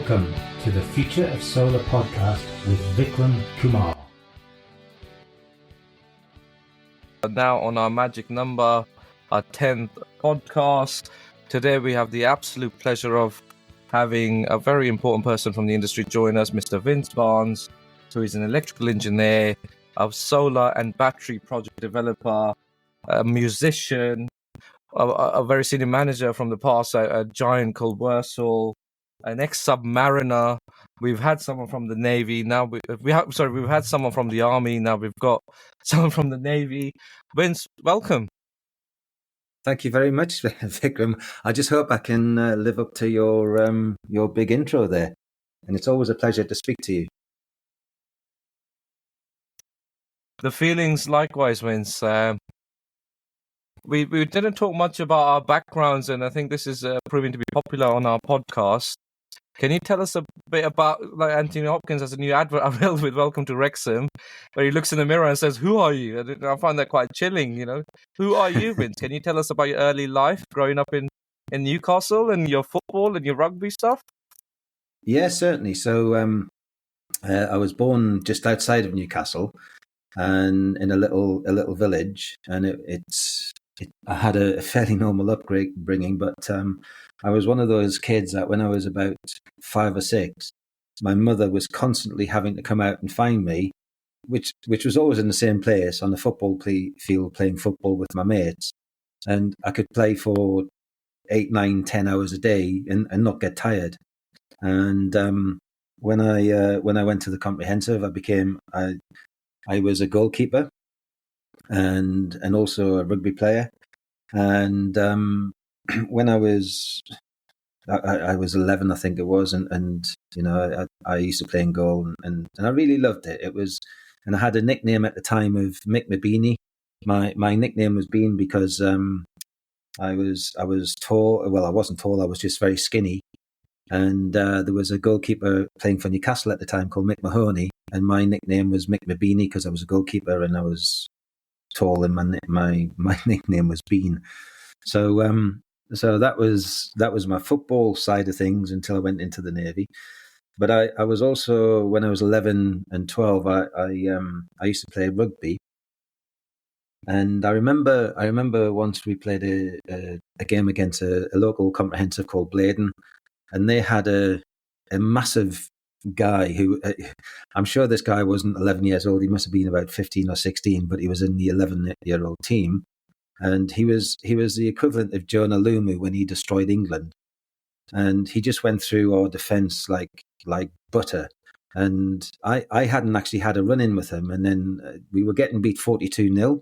Welcome to the Future of Solar podcast with Vikram Kumar. Now on our magic number, our 10th podcast. Today we have the absolute pleasure of having a very important person from the industry join us, Mr. Vince Barnes. So he's an electrical engineer, a solar and battery project developer, a musician, a very senior manager from the past, a giant called Wirsol, an ex-submariner. We've had someone from the Navy. Now we've had someone from the Army. Now we've got someone from the Navy. Vince, welcome. Thank you very much, Vikram. I just hope I can live up to your big intro there. And it's always a pleasure to speak to you. The feelings likewise, Vince. We didn't talk much about our backgrounds, and I think this is proving to be popular on our podcast. Can you tell us a bit about Anthony Hopkins has a new advert available with Welcome to Wrexham, where he looks in the mirror and says, "Who are you?" I find that quite chilling, Who are you, Vince? Can you tell us about your early life growing up in Newcastle and your football and your rugby stuff? Yeah, certainly. So I was born just outside of Newcastle and in a little village, and I had a fairly normal upbringing, but I was one of those kids that when I was about 5 or 6, my mother was constantly having to come out and find me, which was always in the same place on the football field playing football with my mates, and I could play for 8, 9, 10 hours a day and not get tired. And when I went to the comprehensive, I was a goalkeeper and also a rugby player. And when I was 11, I think it was, and I used to play in goal, and I really loved it. And I had a nickname at the time of Mick Mabini. My nickname was Bean because I was tall. Well, I wasn't tall. I was just very skinny. And there was a goalkeeper playing for Newcastle at the time called Mick Mahoney, and my nickname was Mick Mabini because I was a goalkeeper and I was tall, and my nickname was Bean. So that was my football side of things until I went into the Navy. But I was also, when I was 11 and 12, I used to play rugby. And I remember once we played a game against a local comprehensive called Bladen, and they had a massive guy who I'm sure this guy wasn't 11 years old. He must have been about 15 or 16, but he was in the 11-year-old team, and he was the equivalent of Jonah Lumu when he destroyed England, and he just went through our defence like butter. And I hadn't actually had a run in with him, and then we were getting beat 42-0,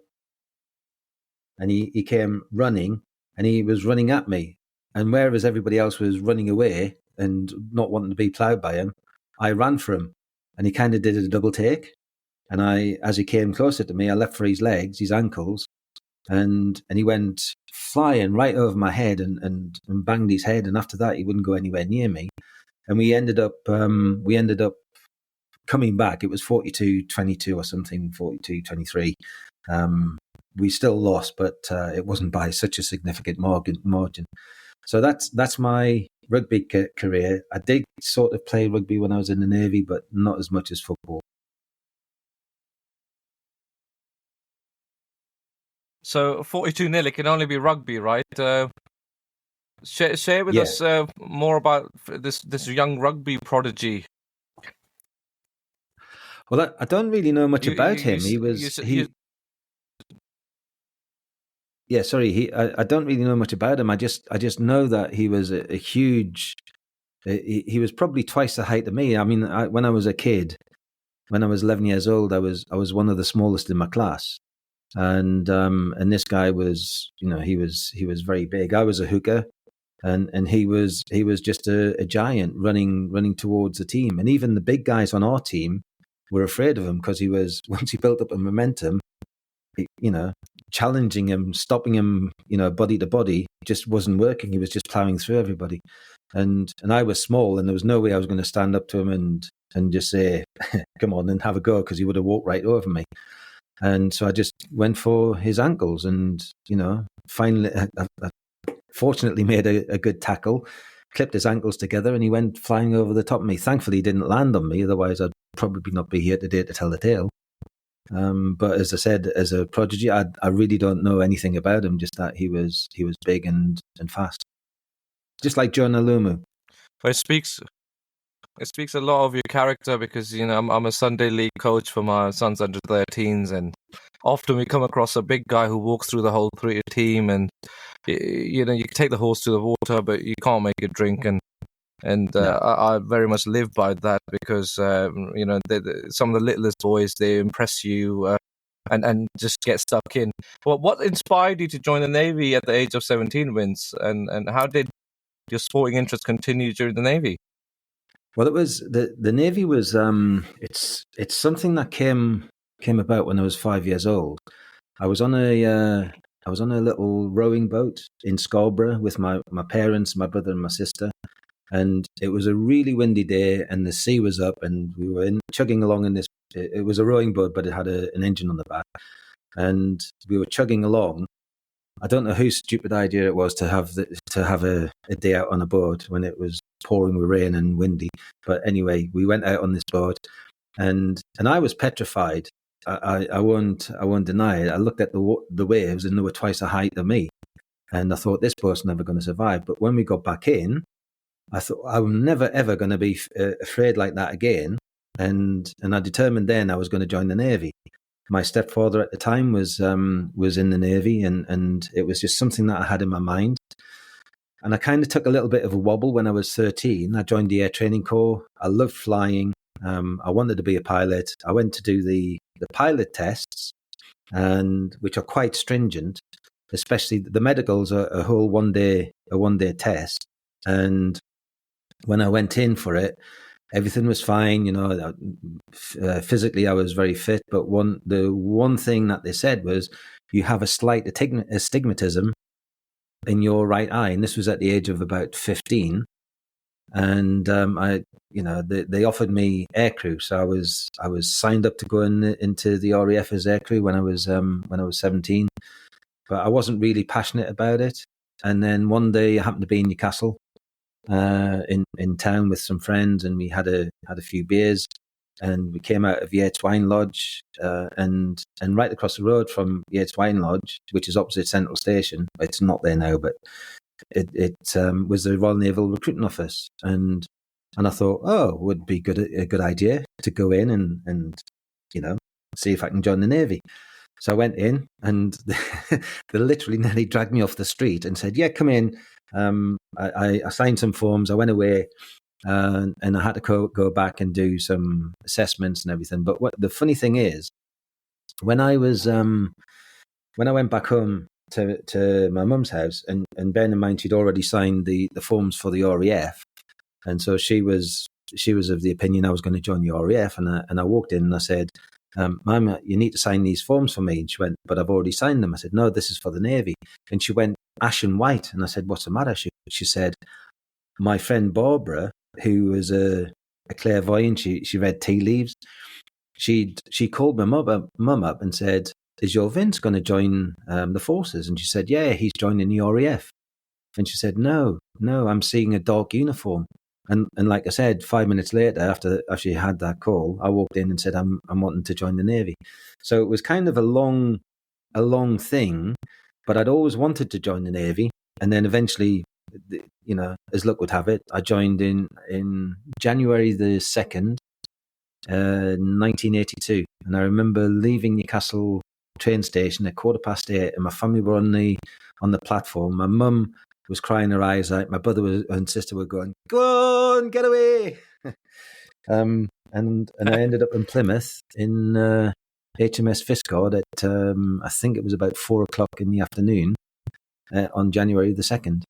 and he came running, and he was running at me, and whereas everybody else was running away and not wanting to be ploughed by him, I ran for him, and he kind of did a double take. And as he came closer to me, I leapt for his legs, his ankles, and he went flying right over my head and banged his head. And after that, he wouldn't go anywhere near me. And we ended up coming back. It was 42-22 or something, 42-23. We still lost, but it wasn't by such a significant margin. So that's my rugby career. I did sort of play rugby when I was in the Navy, but not as much as football. So 42-0, it can only be rugby, right? Share with us more about this young rugby prodigy. Well, I don't really know much about him. I don't really know much about him. I just know that he was a huge. He was probably twice the height of me. I mean, when I was a kid, when I was 11 years old, I was one of the smallest in my class, and this guy was, he was very big. I was a hooker, and he was just a giant running towards the team, and even the big guys on our team were afraid of him because once he built up a momentum, challenging him, stopping him, body to body, just wasn't working. He was just plowing through everybody. And I was small, and there was no way I was going to stand up to him and just say, come on and have a go, because he would have walked right over me. And so I just went for his ankles, and, finally, I fortunately made a good tackle. clipped his ankles together, and he went flying over the top of me. Thankfully, he didn't land on me. Otherwise, I'd probably not be here today to tell the tale. But as I said, as a prodigy, I really don't know anything about him. Just that he was big and fast, just like John Alumu. But it speaks a lot of your character, because I'm a Sunday league coach for my sons under 13s, and often we come across a big guy who walks through the whole team, and you can take the horse to the water, but you can't make it drink, and I very much live by that, because some of the littlest boys, they impress you and just get stuck in. Well, what inspired you to join the Navy at the age of 17, Vince, and how did your sporting interest continue during the Navy? Well, it was the Navy was it's something that came about when I was 5 years old. I was on a little rowing boat in Scarborough with my parents, my brother, and my sister. And it was a really windy day, and the sea was up, and we were chugging along in this. It was a rowing boat, but it had an engine on the back, and we were chugging along. I don't know whose stupid idea it was to have a day out on a boat when it was pouring with rain and windy. But anyway, we went out on this boat, and I was petrified. I won't deny it. I looked at the waves, and they were twice the height of me, and I thought, this boat's never going to survive. But when we got back in, I thought, I'm never ever going to be afraid like that again. And I determined then I was going to join the Navy. My stepfather at the time was in the Navy, and it was just something that I had in my mind. And I kind of took a little bit of a wobble when I was 13. I joined the Air Training Corps. I loved flying. I wanted to be a pilot. I went to do the pilot tests, and which are quite stringent. Especially the medicals are a whole one day test. And when I went in for it, everything was fine. Physically I was very fit, but the one thing that they said was, you have a slight astigmatism in your right eye, and this was at the age of about 15. And they offered me aircrew, so I was signed up to go into the RAF as aircrew when I was 17, but I wasn't really passionate about it. And then one day I happened to be in Newcastle, in town with some friends, and we had a few beers, and we came out of Yates Wine Lodge, and right across the road from Yates Wine Lodge, which is opposite Central Station. It's not there now, but it was the Royal Naval Recruiting Office, and I thought, it would be a good idea to go in and see if I can join the Navy. So I went in, and they literally nearly dragged me off the street and said, "Yeah, come in." I signed some forms. I went away, and I had to go back and do some assessments and everything. But what the funny thing is, when I went back home to my mum's house, and bear in mind she'd already signed the forms for the RAF, and so she was of the opinion I was going to join the RAF, and I walked in and I said, "Mum, you need to sign these forms for me." And she went, "But I've already signed them." I said, "No, this is for the Navy." And she went ashen white, and I said, "What's the matter?" She said, "My friend Barbara, who was a clairvoyant, she read tea leaves. She called my mum up and said, 'Is your Vince going to join the forces?' And she said, 'Yeah, he's joining the RAF.' And she said, No, I'm seeing a dark uniform." And like I said, 5 minutes later, after she had that call, I walked in and said, I'm wanting to join the Navy. So it was kind of a long thing, but I'd always wanted to join the Navy. And then eventually, as luck would have it, I joined in January the 2nd, 1982. And I remember leaving Newcastle train station at 8:15, and my family were on the platform. My mum was crying her eyes out. My brother and sister were going, "Go on, get away!" And I ended up in Plymouth in HMS Fiscard at I think it was about 4:00 in the afternoon on January the 2nd,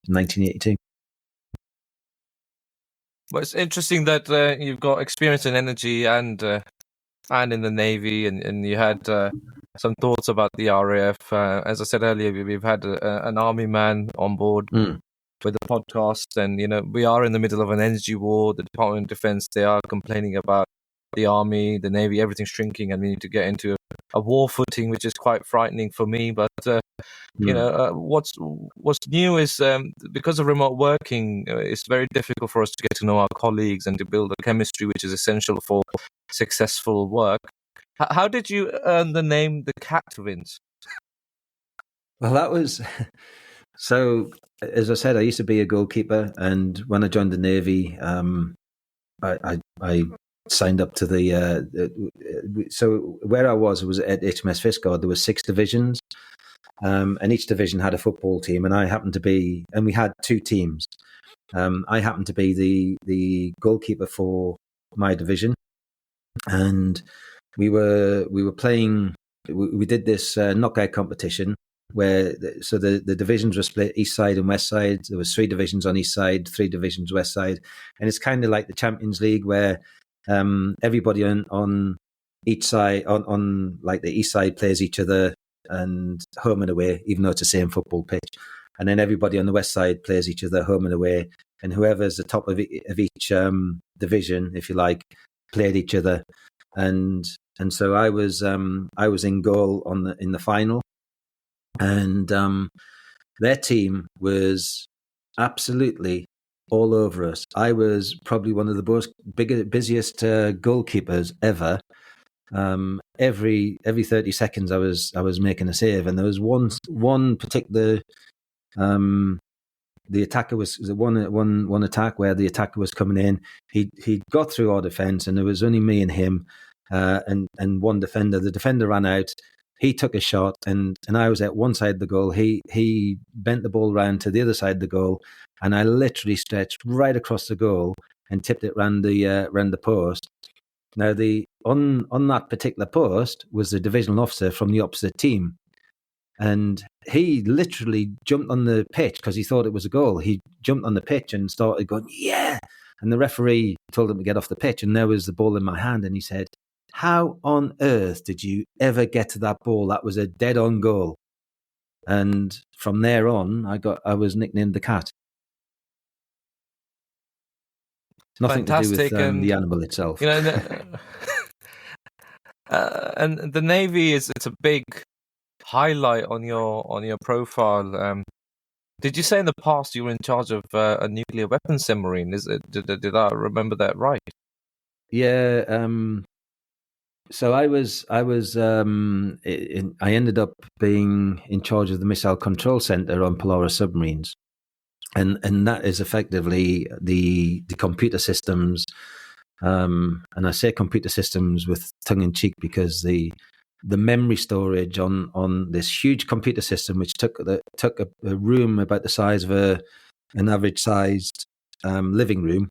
1982. Well, it's interesting that you've got experience in energy and in the Navy, and you had some thoughts about the RAF. As I said earlier, we've had an Army man on board with the podcast, and we are in the middle of an energy war. The Department of Defense, they are complaining about the Army, the Navy, everything's shrinking, and we need to get into a war footing, which is quite frightening for me. But what's new is because of remote working, it's very difficult for us to get to know our colleagues and to build a chemistry which is essential for successful work. How did you earn the name the Cat, Vince? Well, that was so. As I said, I used to be a goalkeeper, and when I joined the Navy, I signed up to so where I was, it was at HMS Fishguard. There were 6 divisions, and each division had a football team, and I happened to be, and we had 2 teams. I happened to be the goalkeeper for my division, and we were playing. We did this knockout competition where the divisions were split east side and west side. There was 3 divisions on east side, 3 divisions west side, and it's kind of like the Champions League where everybody on each side on like the east side plays each other and home and away, even though it's the same football pitch, and then everybody on the west side plays each other home and away, and whoever's the top of each division, if you like, played each other, and so I was in goal in the final. And their team was absolutely all over us. I was probably one of the busiest goalkeepers ever. Every 30 seconds, I was making a save, and there was one particular. The attacker was one attack where the attacker was coming in. He got through our defence, and there was only me and him, and one defender. The defender ran out. He took a shot, and I was at one side of the goal. He bent the ball round to the other side of the goal, and I literally stretched right across the goal and tipped it round the post. Now, on that particular post was the divisional officer from the opposite team, and he literally jumped on the pitch because he thought it was a goal. He jumped on the pitch and started going, "Yeah!" And the referee told him to get off the pitch, and there was the ball in my hand, and he said, "How on earth did you ever get to that ball? That was a dead-on goal." And from there on, I was nicknamed the Cat. Nothing Fantastic. to do with the animal itself. And the Navy it's a big highlight on your profile. Did you say in the past you were in charge of a nuclear weapons submarine? Did I remember that right? Yeah. So I ended up being in charge of the missile control center on Polaris submarines, and that is effectively the computer systems. And I say computer systems with tongue in cheek because the memory storage on this huge computer system, which took a room about the size of an average sized living room,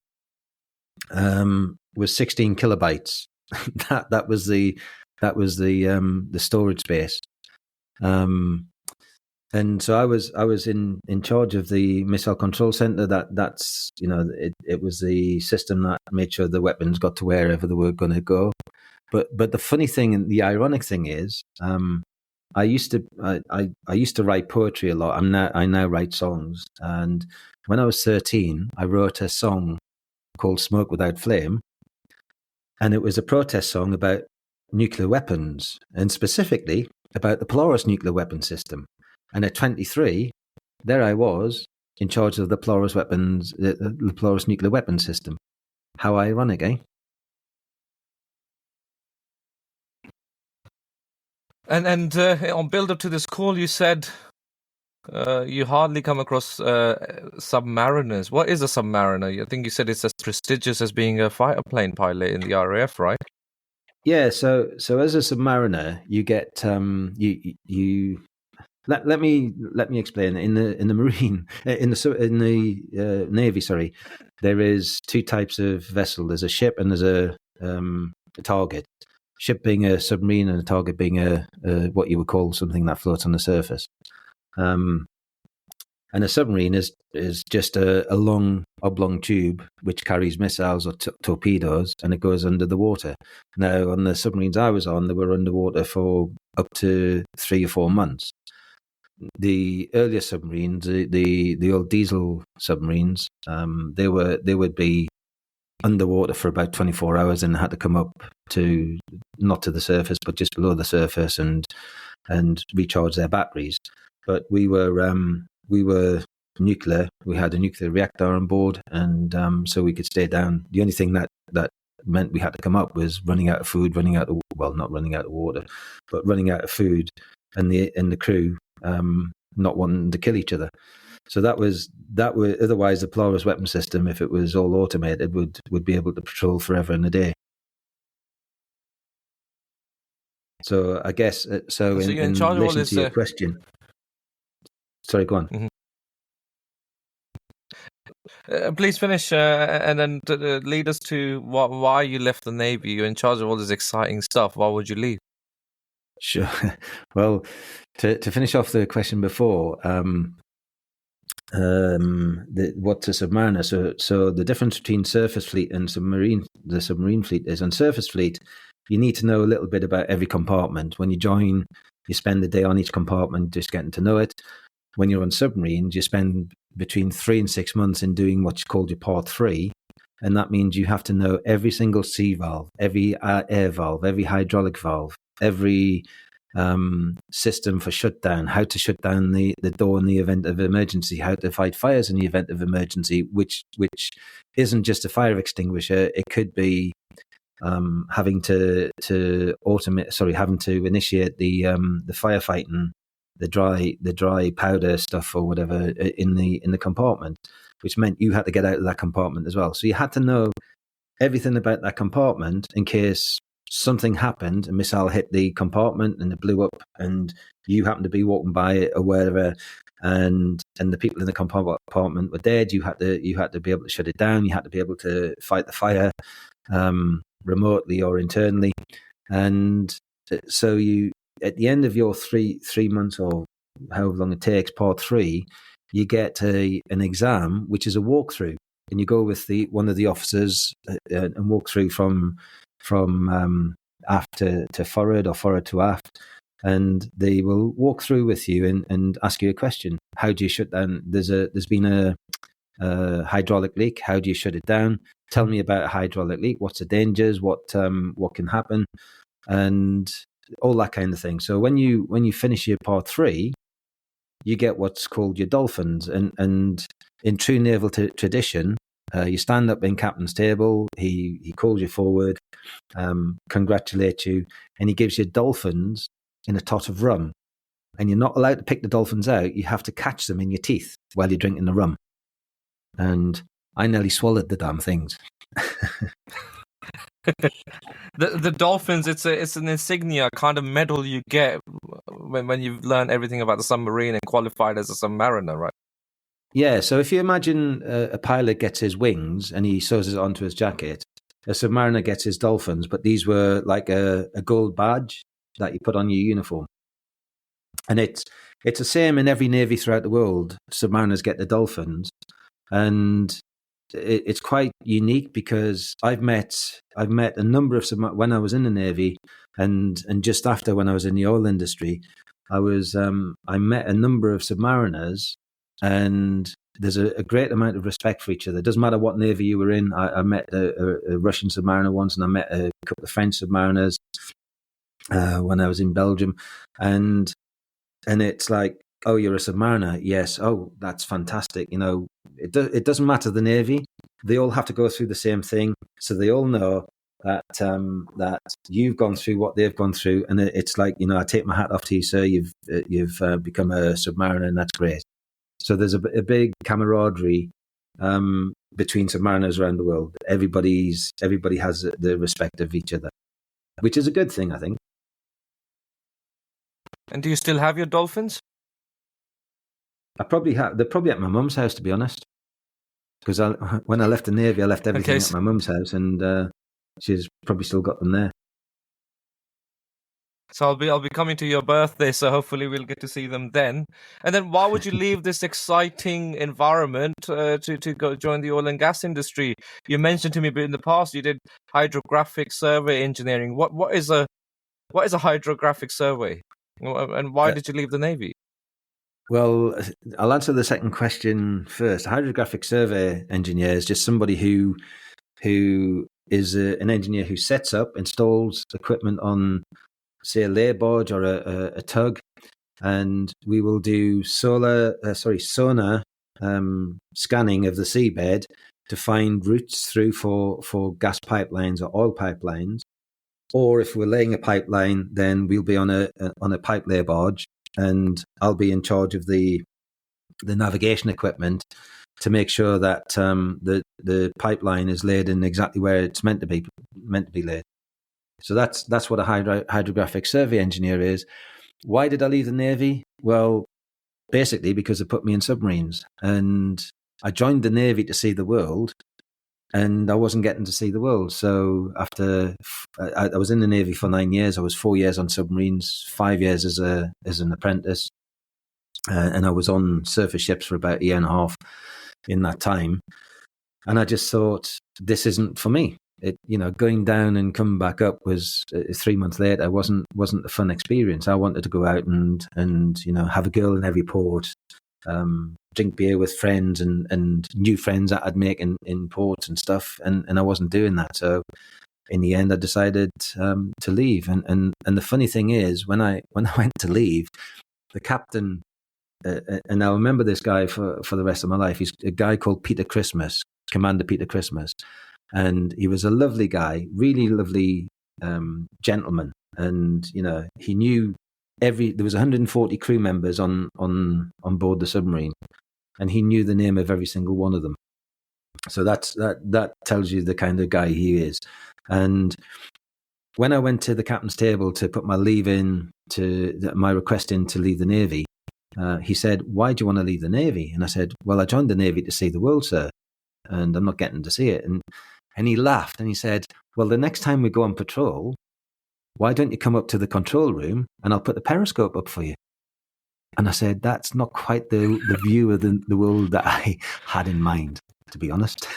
was 16 kilobytes. that was the storage space, and so I was in charge of the missile control center. That's it was the system that made sure the weapons got to wherever they were going to go. But the funny thing and the ironic thing is, I used to write poetry a lot. I now write songs, and when I was 13, I wrote a song called "Smoke Without Flame." And it was a protest song about nuclear weapons, and specifically about the Polaris nuclear weapon system. And at 23, there I was in charge of the Polaris nuclear weapon system. How ironic, eh? And on build up to this call, you said you hardly come across submariners. What is a submariner? I think you said it's as prestigious as being a fighter plane pilot in the RAF, right? Yeah. So as a submariner, you get you. Let me explain. In the Marine, in the Navy, sorry, there is 2 types of vessel. There's a ship and there's a target. Ship being a submarine and a target being a what you would call something that floats on the surface. And a submarine is just a long oblong tube which carries missiles or torpedoes, and it goes under the water. Now, on the submarines I was on, they were underwater for up to 3 or 4 months. The earlier submarines, the old diesel submarines, they would be underwater for about 24 hours and had to come up to, not to the surface, but just below the surface and recharge their batteries. But we were nuclear. We had a nuclear reactor on board, and so we could stay down. The only thing that meant we had to come up was running out of food, not running out of water, but running out of food, and the crew not wanting to kill each other. So that was otherwise the Polaris weapon system, if it was all automated, would be able to patrol forever and a day. So I guess so. So In relation to your question, sorry, go on. Mm-hmm. Please finish, and then lead us to why you left the Navy. You're in charge of all this exciting stuff. Why would you leave? Sure. Well, to finish off the question before, what's a submariner? So the difference between surface fleet and the submarine fleet is, on surface fleet, you need to know a little bit about every compartment. When you join, you spend the day on each compartment just getting to know it. When you're on submarines, you spend between 3 and 6 months in doing what's called your Part 3. And that means you have to know every single sea valve, every air valve, every hydraulic valve, every system for shutdown, how to shut down the door in the event of emergency, how to fight fires in the event of emergency, which isn't just a fire extinguisher. It could be having to initiate the firefighting, the dry powder stuff or whatever in the compartment, which meant you had to get out of that compartment as well. So you had to know everything about that compartment in case something happened, a missile hit the compartment and it blew up, and you happened to be walking by it or wherever, and the people in the compartment were dead. You had to be able to shut it down. You had to be able to fight the fire remotely or internally, and so you, at the end of your three months or however long it takes, Part 3, you get an exam which is a walkthrough, and you go with one of the officers and walk through from aft to forward or forward to aft, and they will walk through with you and ask you a question. How do you shut down? There's been a hydraulic leak. How do you shut it down? Tell me about a hydraulic leak. What's the dangers? What can happen? And all that kind of thing. So when you finish your Part 3, you get what's called your dolphins, and in true naval tradition, you stand up in captain's table. He calls you forward, congratulates you, and he gives you dolphins in a tot of rum. And you're not allowed to pick the dolphins out. You have to catch them in your teeth while you're drinking the rum. And I nearly swallowed the damn things. The dolphins, it's an insignia, kind of medal you get when you've learned everything about the submarine and qualified as a submariner, right? Yeah, so if you imagine a pilot gets his wings and he sews it onto his jacket, a submariner gets his dolphins, but these were like a gold badge that you put on your uniform. And it's the same in every navy throughout the world. Submariners get the dolphins, and it's quite unique because I've met a number of when I was in the Navy and just after, when I was in the oil industry, I met a number of submariners, and there's a great amount of respect for each other. It doesn't matter what navy you were in. I met a Russian submariner once, and I met a couple of French submariners when I was in Belgium, and it's like, oh, you're a submariner? Yes. Oh, that's fantastic. You know, it doesn't matter the navy. They all have to go through the same thing, so they all know that that you've gone through what they've gone through, and it's like, you know, I take my hat off to you, sir. You've become a submariner, and that's great. So there's a big camaraderie between submariners around the world. Everybody has the respect of each other, which is a good thing, I think. And do you still have your dolphins? I probably have. They're probably at my mum's house, to be honest. Because when I left the Navy, I left everything at my mum's house, and she's probably still got them there. So I'll be coming to your birthday, so hopefully we'll get to see them then. And then why would you leave this exciting environment to go join the oil and gas industry? You mentioned to me in the past you did hydrographic survey engineering. What is a hydrographic survey? And why did you leave the Navy? Well, I'll answer the second question first. A hydrographic survey engineer is just somebody who who is an engineer who sets up, installs equipment on, say, a lay barge or a tug, and we will do sonar scanning of the seabed to find routes through for gas pipelines or oil pipelines. Or if we're laying a pipeline, then we'll be on a pipe lay barge, and I'll be in charge of the navigation equipment to make sure that the pipeline is laid in exactly where it's meant to be laid. So that's what a hydrographic survey engineer is. Why did I leave the Navy? Well, basically because it put me in submarines, and I joined the Navy to see the world, and I wasn't getting to see the world. So after I was in the Navy for 9 years, I was 4 years on submarines, 5 years as an apprentice, and I was on surface ships for about a year and a half in that time. And I just thought, this isn't for me. Going down and coming back up was 3 months later. wasn't a fun experience. I wanted to go out and have a girl in every port, drink beer with friends and new friends that I'd make in ports and stuff. And I wasn't doing that. So in the end, I decided to leave. And the funny thing is, when I went to leave, the captain, and I'll remember this guy for the rest of my life. He's a guy called Peter Christmas, Commander Peter Christmas. And he was a lovely guy, really lovely gentleman. And, he knew there was 140 crew members on board the submarine, and he knew the name of every single one of them. So that tells you the kind of guy he is. And when I went to the captain's table to put my my request in to leave the Navy, he said, "Why do you want to leave the Navy?" And I said, "Well, I joined the Navy to see the world, sir, and I'm not getting to see it." And he laughed and he said, "Well, the next time we go on patrol, why don't you come up to the control room and I'll put the periscope up for you?" And I said, that's not quite the view of the world that I had in mind, to be honest.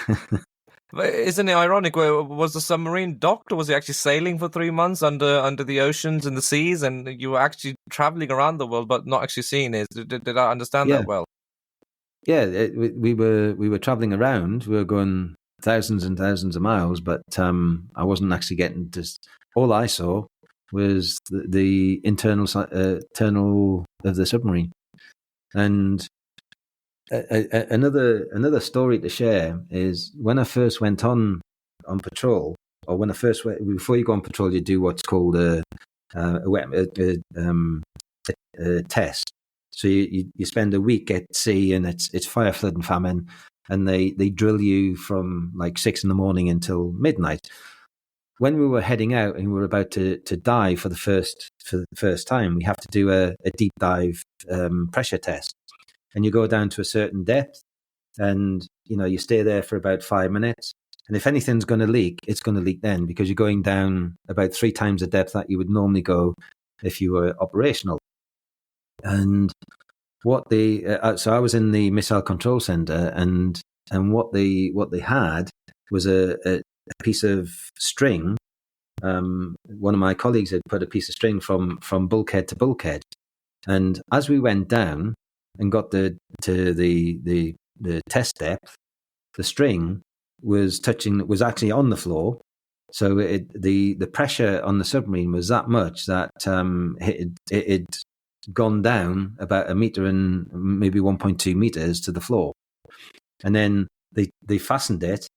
But isn't it ironic? Was the submarine docked, or was it actually sailing for 3 months under the oceans and the seas, and you were actually traveling around the world but not actually seeing it? Did I understand that well? Yeah, we were traveling around. We were going thousands and thousands of miles, but I wasn't actually getting to. All I saw was the internal of the submarine. And another story to share is when I first went on patrol, or when I first went, before you go on patrol, you do what's called a test. So you spend a week at sea, and it's fire, flood, and famine, and they drill you from like 6 a.m. until midnight. When we were heading out and we were about to dive for the first time, we have to do a deep dive pressure test, and you go down to a certain depth, and you stay there for about 5 minutes. And if anything's going to leak, it's going to leak then, because you're going down about 3 times the depth that you would normally go if you were operational. And so I was in the missile control center, and what they had was a piece of string. One of my colleagues had put a piece of string from bulkhead to bulkhead, and as we went down and got to the test depth, the string was actually on the floor. So the pressure on the submarine was that much that it had gone down about a meter and maybe 1.2 meters to the floor. And then they fastened it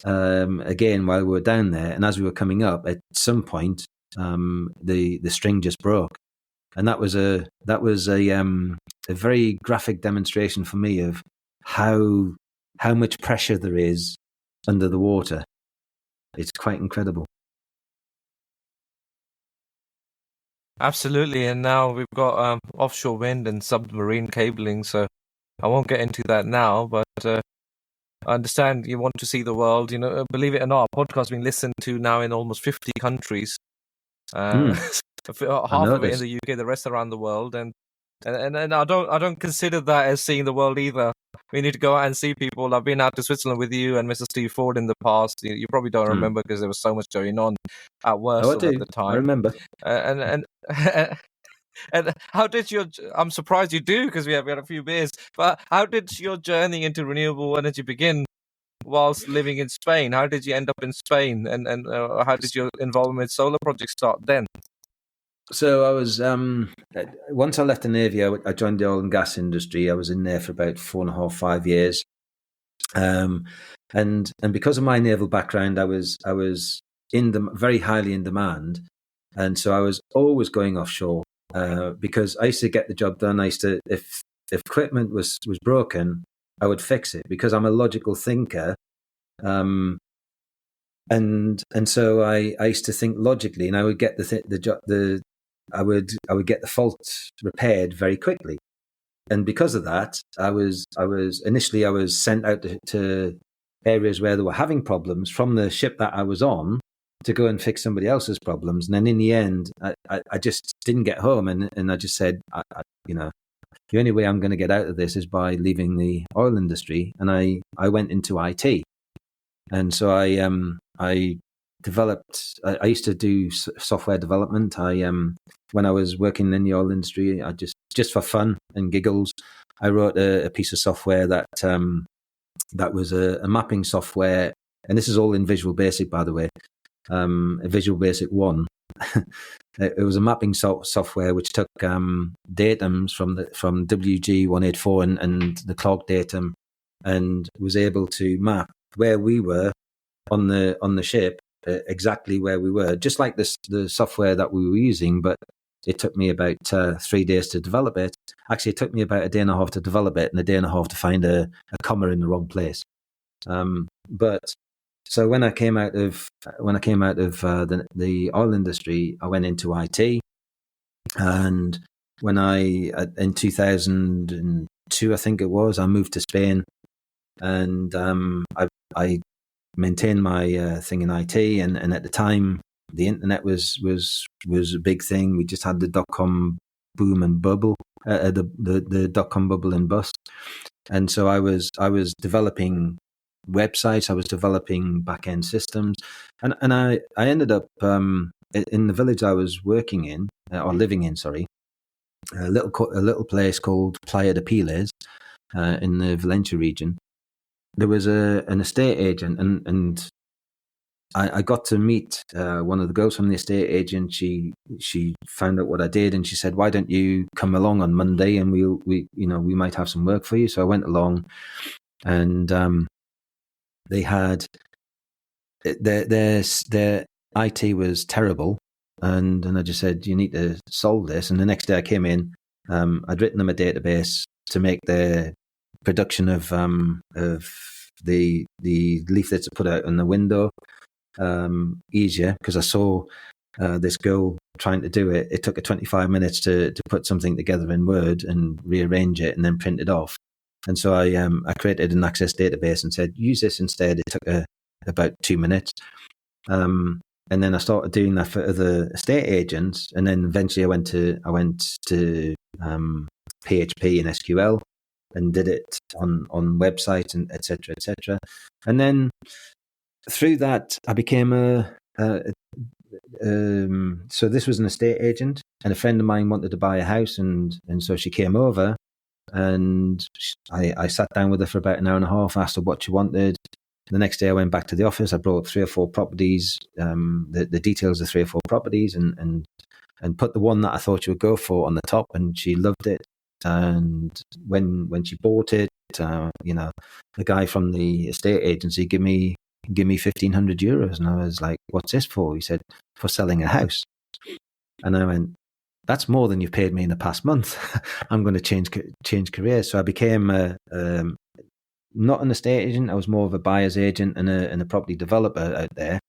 again while we were down there. And as we were coming up, at some point, the string just broke. And that was a very graphic demonstration for me of how much pressure there is under the water. It's quite incredible. Absolutely, and now we've got offshore wind and submarine cabling, so I won't get into that now, but I understand you want to see the world. Believe it or not, our podcast has been listened to now in almost 50 countries. Half of it in the UK, the rest around the world, and I don't consider that as seeing the world either. We need to go out and see people. I've been out to Switzerland with you and Mr. Steve Ford in the past. You probably don't remember because there was so much going on at Wirsol at the time. I remember. And how did I'm surprised you do, because we had a few beers, but how did your journey into renewable energy begin? whilst living in Spain? How did you end up in Spain, and how did your involvement with solar projects start then? So I was once I left the Navy, I joined the oil and gas industry. I was in there for about 4.5, 5 years, and because of my naval background, I was very highly in demand, and so I was always going offshore because I used to get the job done. I used to, if equipment was broken, I would fix it because I'm a logical thinker. And so I used to think logically, and I would get I would get the fault repaired very quickly. And because of that, I was initially sent out to areas where they were having problems from the ship that I was on to go and fix somebody else's problems. And then in the end, I just didn't get home, and I just said, the only way I'm going to get out of this is by leaving the oil industry. And I went into IT. And so I developed. I used to do software development. When I was working in the oil industry, I just for fun and giggles, I wrote a piece of software that was a mapping software, and this is all in Visual Basic, by the way, Visual Basic 1. It was a mapping software which took datums from WG184 and the clock datum, and was able to map where we were on the ship, exactly where we were, just like the software that we were using. But it took me about 3 days to develop it. Actually, it took me about a day and a half to develop it, and a day and a half to find a comma in the wrong place. But so when I came out of the oil industry, I went into IT, and when in 2002, I think it was, I moved to Spain, and I maintained my thing in IT, and at the time the internet was a big thing. We just had the .com boom and bubble, the .com bubble and bust, and so I was developing websites, I was developing back-end systems, and I ended up in the village I was working in, or living in, sorry, a little place called Playa de Piles in the Valencia region. There was an estate agent, and I got to meet one of the girls from the estate agent. She found out what I did, and she said, "Why don't you come along on Monday, and we might have some work for you." So I went along, and they had their IT was terrible, and I just said, "You need to solve this." And the next day I came in, I'd written them a database to make their production of the leaflets put out on the window easier, because I saw this girl trying to do it. It took her 25 minutes to put something together in Word and rearrange it and then print it off. And so I created an Access database and said, use this instead. It took about 2 minutes. And then I started doing that for other estate agents. And then eventually I went to PHP and SQL and did it on websites and et cetera, et cetera. And then through that, I became so this was an estate agent, and a friend of mine wanted to buy a house, and so she came over, and I sat down with her for about an hour and a half, asked her what she wanted. The next day I went back to the office. I brought 3 or 4 properties, the details of 3 or 4 properties, and put the one that I thought she would go for on the top, and she loved it. And when she bought it, the guy from the estate agency give me 1,500 euros, and I was like, "What's this for?" He said, "For selling a house." And I went, "That's more than you've paid me in the past month. I'm going to change careers." So I became not an estate agent. I was more of a buyer's agent and a property developer out there.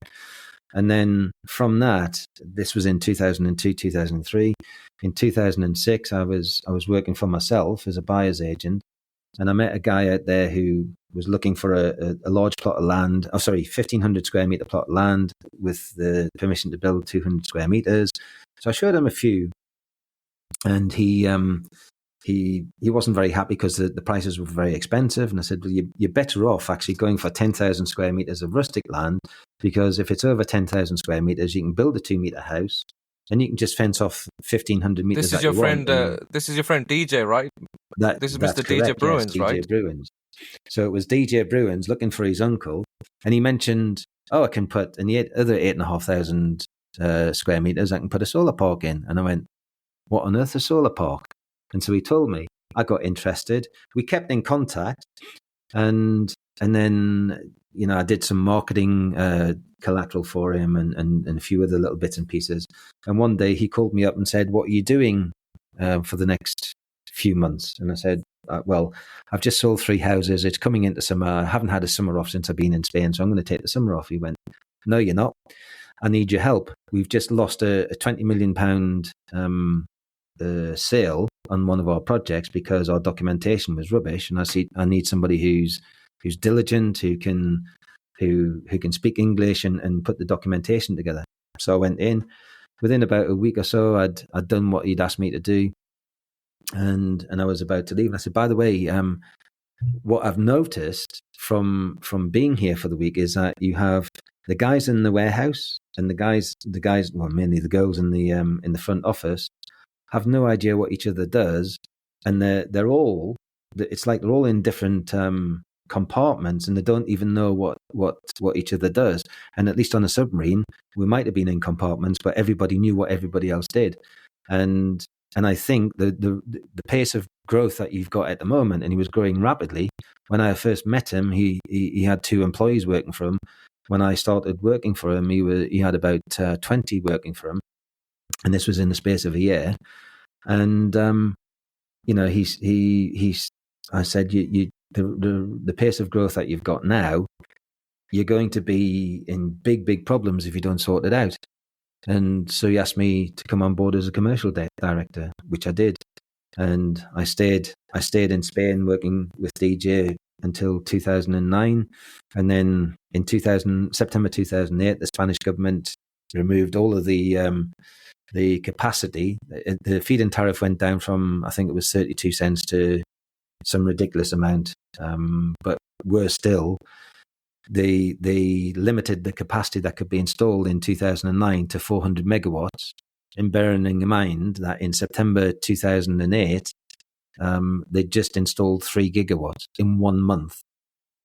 And then from that, this was in 2002, 2003. In 2006, I was working for myself as a buyer's agent, and I met a guy out there who was looking for a large plot of land. 1,500 square meter plot of land with the permission to build 200 square meters. So I showed him a few, and he wasn't very happy because the prices were very expensive. And I said, "Well, you're better off actually going for 10,000 square meters of rustic land, because if it's over 10,000 square meters, you can build a 2-meter house, and you can just fence off 1,500 meters." This is your friend. This is your friend DJ, right? This is Mr. DJ Bruins, yes, right? DJ Bruins. So it was DJ Bruins looking for his uncle, and he mentioned, "Oh, I can put in the other 8,500 square meters. I can put a solar park in." And I went, "What on earth is a solar park?" And so he told me. I got interested. We kept in contact, and then I did some marketing collateral for him and a few other little bits and pieces. And one day he called me up and said, "What are you doing for the next few months?" And I said, "Well, I've just sold 3 houses. It's coming into summer. I haven't had a summer off since I've been in Spain, so I'm going to take the summer off." He went, "No, you're not. I need your help. We've just lost a £20 million sale on one of our projects because our documentation was rubbish, and I need somebody who's diligent, who can speak English and put the documentation together." So I went in. Within about a week or so, I'd done what he'd asked me to do, and I was about to leave. And I said, "By the way, what I've noticed from being here for the week is that you have the guys in the warehouse and the guys, well, mainly the girls in the front office, have no idea what each other does, and they're all, it's like they're all in different compartments, and they don't even know what each other does. And at least on a submarine, we might have been in compartments, but everybody knew what everybody else did. And I think the pace of growth that you've got at the moment, and he was growing rapidly. When I first met him, he had 2 employees working for him. When I started working for him, he had about 20 working for him, and this was in the space of a year. And I said, the pace of growth that you've got now, you're going to be in big problems if you don't sort it out. And so he asked me to come on board as a commercial director, which I did. And I stayed in Spain working with DJ until 2009. And then in September 2008, the Spanish government removed all of the capacity. The feed-in tariff went down from, I think it was 32 cents to some ridiculous amount. But worse still, they limited the capacity that could be installed in 2009 to 400 megawatts. And bearing in mind that in September 2008, they just installed 3 gigawatts in 1 month.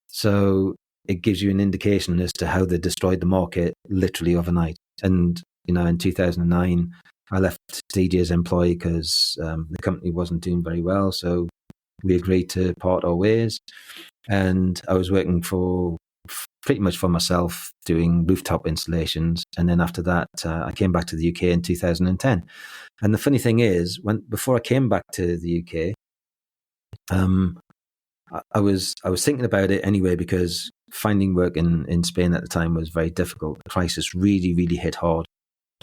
So it gives you an indication as to how they destroyed the market literally overnight. And in 2009, I left DJ's employ because the company wasn't doing very well. So we agreed to part our ways. And I was working pretty much for myself, doing rooftop installations. And then after that, I came back to the UK in 2010. And the funny thing is, before I came back to the UK, I was thinking about it anyway, because finding work in Spain at the time was very difficult. The crisis really, really hit hard.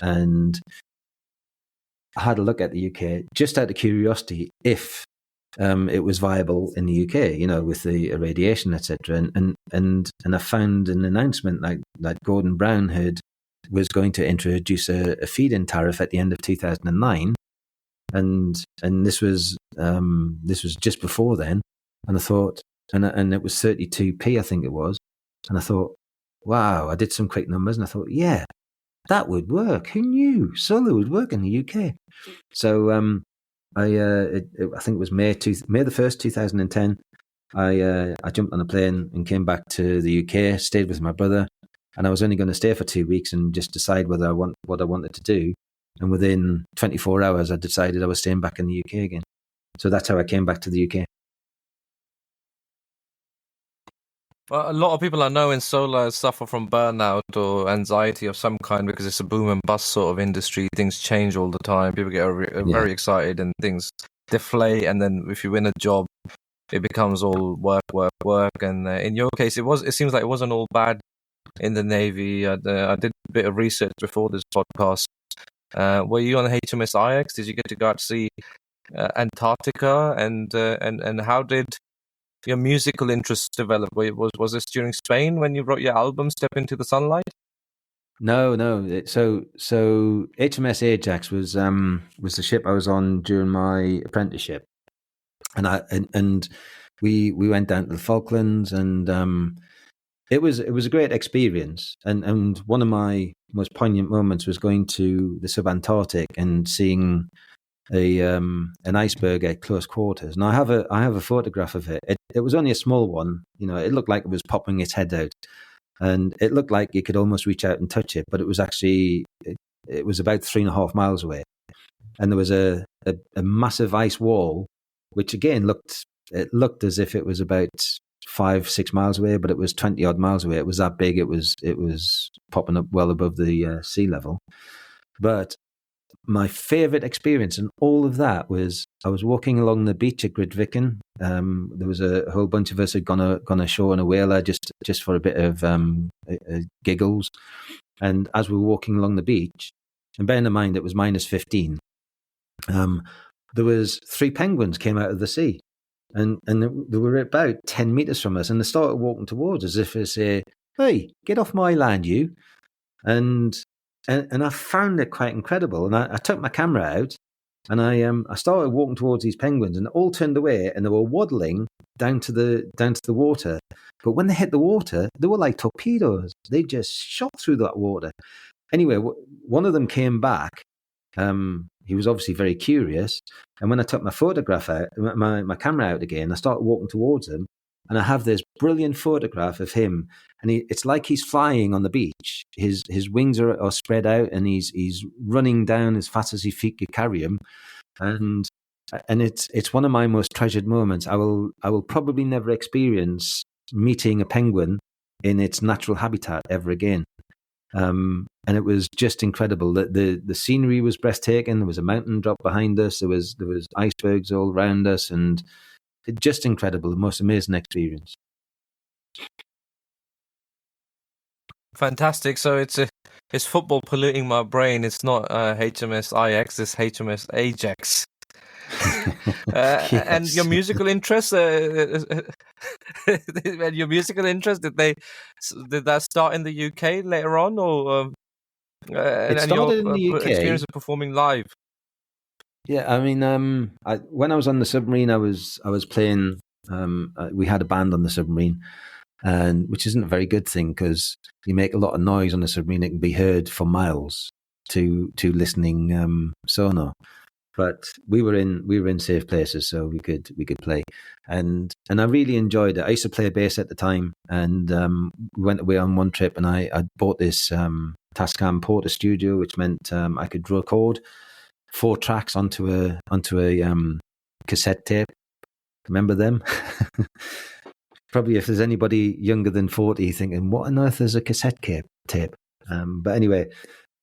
And I had a look at the UK just out of curiosity if it was viable in the UK, with the irradiation, etc. And I found an announcement that Gordon Brown was going to introduce a feed-in tariff at the end of 2009, and this was just before then. And I thought, and it was 32p, I think it was, and I thought, wow! I did some quick numbers, and I thought, yeah, that would work. Who knew solar would work in the UK? So I think it was May the 1st, 2010. I jumped on a plane and came back to the UK, stayed with my brother, and I was only going to stay for 2 weeks and just decide what I wanted to do. And within 24 hours, I decided I was staying back in the UK again. So that's how I came back to the UK. Well, a lot of people I know in solar suffer from burnout or anxiety of some kind because it's a boom and bust sort of industry. Things change all the time. People get very excited and things deflate. And then if you win a job, it becomes all work. And in your case, it seems like it wasn't all bad in the Navy. I did a bit of research before this podcast. Were you on the HMS Ajax? Did you get to go out to see Antarctica? And how did your musical interests develop? Was this during Spain when you wrote your album "Step Into the Sunlight"? No. So HMS Ajax was the ship I was on during my apprenticeship, and we went down to the Falklands, and it was a great experience. And one of my most poignant moments was going to the subantarctic and seeing an iceberg at close quarters, and I have a photograph of it. It was only a small one, it looked like it was popping its head out, and it looked like you could almost reach out and touch it, but it was actually it was about 3.5 miles away, and there was a massive ice wall, which again looked as if it was about 5-6 miles away, but it was 20 odd miles away. It was that big. It was popping up well above the sea level. But my favourite experience in all of that was I was walking along the beach at Gridviken. There was a whole bunch of us had gone ashore on a whaler just for a bit of giggles. And as we were walking along the beach, and bearing in mind it was -15, there was 3 penguins came out of the sea. And they were about 10 meters from us, and they started walking towards us as if to say, "Hey, get off my land, you!" And I found it quite incredible. And I took my camera out, and I started walking towards these penguins, and they all turned away, and they were waddling down to the water. But when they hit the water, they were like torpedoes. They just shot through that water. Anyway, one of them came back. He was obviously very curious. And when I took my photograph out, my camera out again, I started walking towards him, and I have this brilliant photograph of him. And it's like he's flying on the beach. His wings are spread out, and he's running down as fast as his feet could carry him. And it's one of my most treasured moments. I will probably never experience meeting a penguin in its natural habitat ever again. And it was just incredible. The scenery was breathtaking. There was a mountain drop behind us. There was icebergs all around us, and just incredible. The most amazing experience. Fantastic. So it's football polluting my brain. It's not HMS Ajax. It's HMS Ajax. Yes. And your musical interest, did that start in the UK later on, or It started in the UK. Experience of performing live? Yeah, I mean, when I was on the submarine, I was playing. We had a band on the submarine, and which isn't a very good thing because you make a lot of noise on the submarine. It can be heard for miles to listening sonar. But we were in safe places, so we could play, and I really enjoyed it. I used to play bass at the time, and we went away on one trip, and I bought this Tascam Porter Studio, which meant I could record 4 tracks onto a cassette tape. Remember them? Probably if there's anybody younger than 40 thinking, what on earth is a cassette tape? But anyway.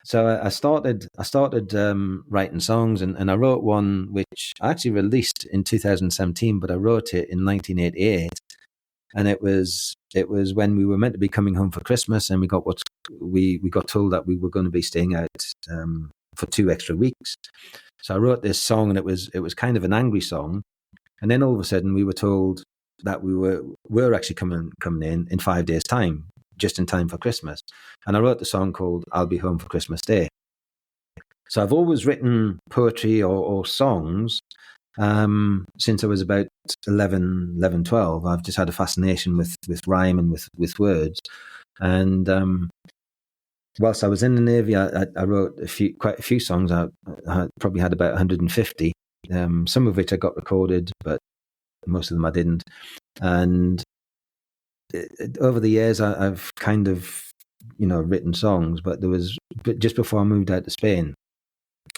So I started writing songs, and I wrote one which I actually released in 2017, but I wrote it in 1988, and it was when we were meant to be coming home for Christmas, and we got told that we were going to be staying out for 2 extra weeks. So I wrote this song, and it was kind of an angry song, and then all of a sudden we were told that we were actually coming in 5 days' time, just in time for Christmas. And I wrote the song called I'll Be Home for Christmas Day. So I've always written poetry or songs since I was about 11, 12. I've just had a fascination with rhyme and with words. And whilst I was in the Navy, I wrote quite a few songs. I probably had about 150, some of which I got recorded, but most of them I didn't. And over the years, I've kind of, written songs, but just before I moved out to Spain,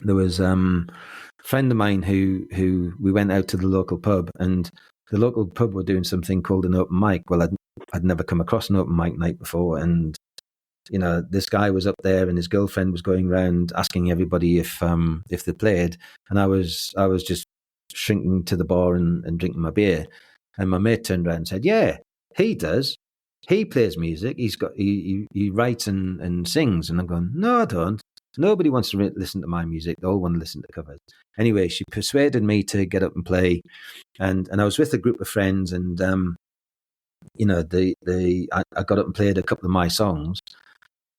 there was a friend of mine who we went out to the local pub, and the local pub were doing something called an open mic. Well, I'd never come across an open mic night before, and this guy was up there, and his girlfriend was going around asking everybody if they played, and I was just shrinking to the bar and drinking my beer, and my mate turned around and said, "Yeah, he does. He plays music. He writes and sings." And I'm going, "No, I don't. Nobody wants to listen to my music. They all want to listen to covers." Anyway, she persuaded me to get up and play, and I was with a group of friends, and I got up and played a couple of my songs,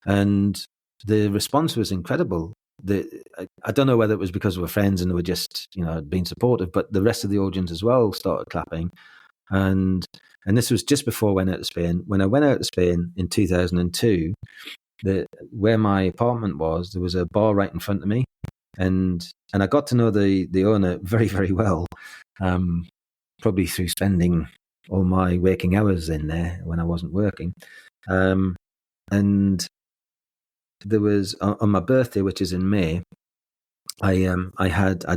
and the response was incredible. I don't know whether it was because we were friends and they were just being supportive, but the rest of the audience as well started clapping, and this was just before I went out to Spain. When I went out to Spain in 2002, where my apartment was, there was a bar right in front of me, I got to know the owner very, very well, probably through spending all my waking hours in there when I wasn't working. And there was on my birthday, which is in May, I'd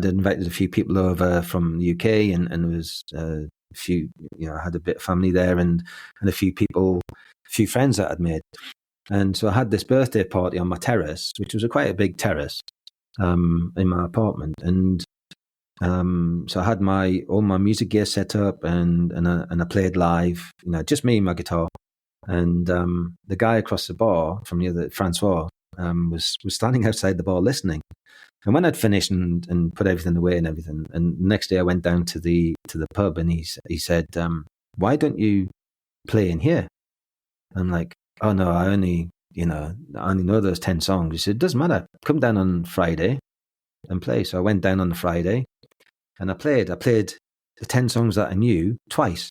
invited a few people over from the UK, and there was a few, I had a bit of family there, and a few friends that I'd made. And so I had this birthday party on my terrace, which was quite a big terrace in my apartment. And so I had all my music gear set up, and I played live, just me and my guitar. And the guy across the bar from the other, Francois, was standing outside the bar listening. And when I'd finished and put everything away and everything, and the next day I went down to the pub, and he said, "Why don't you play in here?" I'm like, "Oh no, I only know those 10 songs." He said, "It doesn't matter. Come down on Friday and play." So I went down on the Friday, and I played the 10 songs that I knew twice,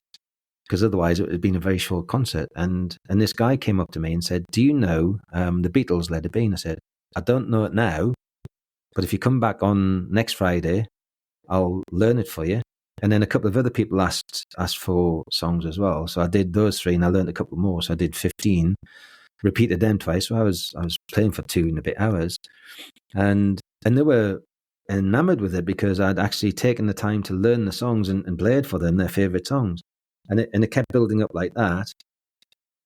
because otherwise it would have been a very short concert. And this guy came up to me and said, "Do you know the Beatles' Let It Be?" And I said, "I don't know it now, but if you come back on next Friday, I'll learn it for you." And then a couple of other people asked for songs as well. So I did those 3, and I learned a couple more. So I did 15, repeated them twice. So I was playing for 2 and a bit hours. And they were enamored with it, because I'd actually taken the time to learn the songs and played for them their favorite songs. And it kept building up like that.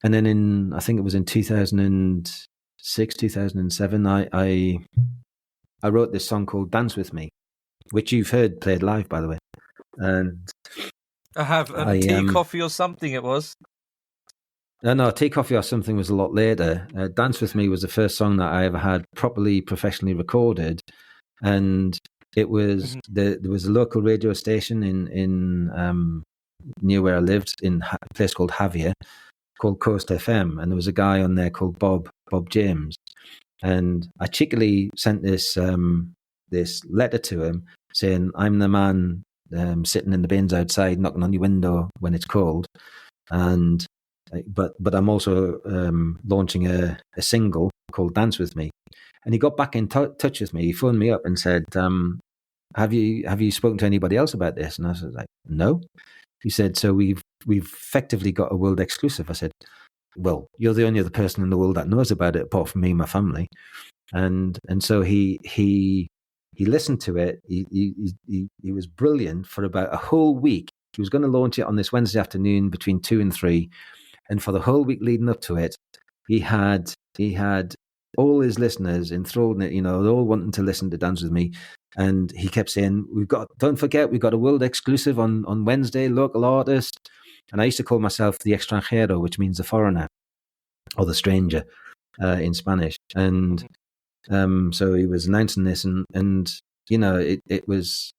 And then I think it was in 2006, 2007, I wrote this song called "Dance With Me," which you've heard played live, by the way. And I have tea, coffee, or something. It was. No, Tea, Coffee or Something was a lot later. "Dance With Me" was the first song that I ever had properly professionally recorded, and it was there was a local radio station in near where I lived, in a place called Javier, called Coast FM, and there was a guy on there called Bob James. And I cheekily sent this letter to him saying, "I'm the man sitting in the bins outside knocking on your window when it's cold, and but I'm also launching a single called Dance With Me." And he got back in touch with me. He phoned me up and said, "Have you spoken to anybody else about this?" And I was like, "No." He said, "So we've effectively got a world exclusive." I said, "Well, you're the only other person in the world that knows about it apart from me and my family." And so he listened to it. He was brilliant for about a whole week. He was going to launch it on this Wednesday afternoon between 2 and 3. And for the whole week leading up to it, he had all his listeners enthralled in it, they're all wanting to listen to Dance With Me. And he kept saying, "Don't forget, we've got a world exclusive on Wednesday, local artist." And I used to call myself the extranjero, which means the foreigner or the stranger in Spanish. And so he was announcing this, and it was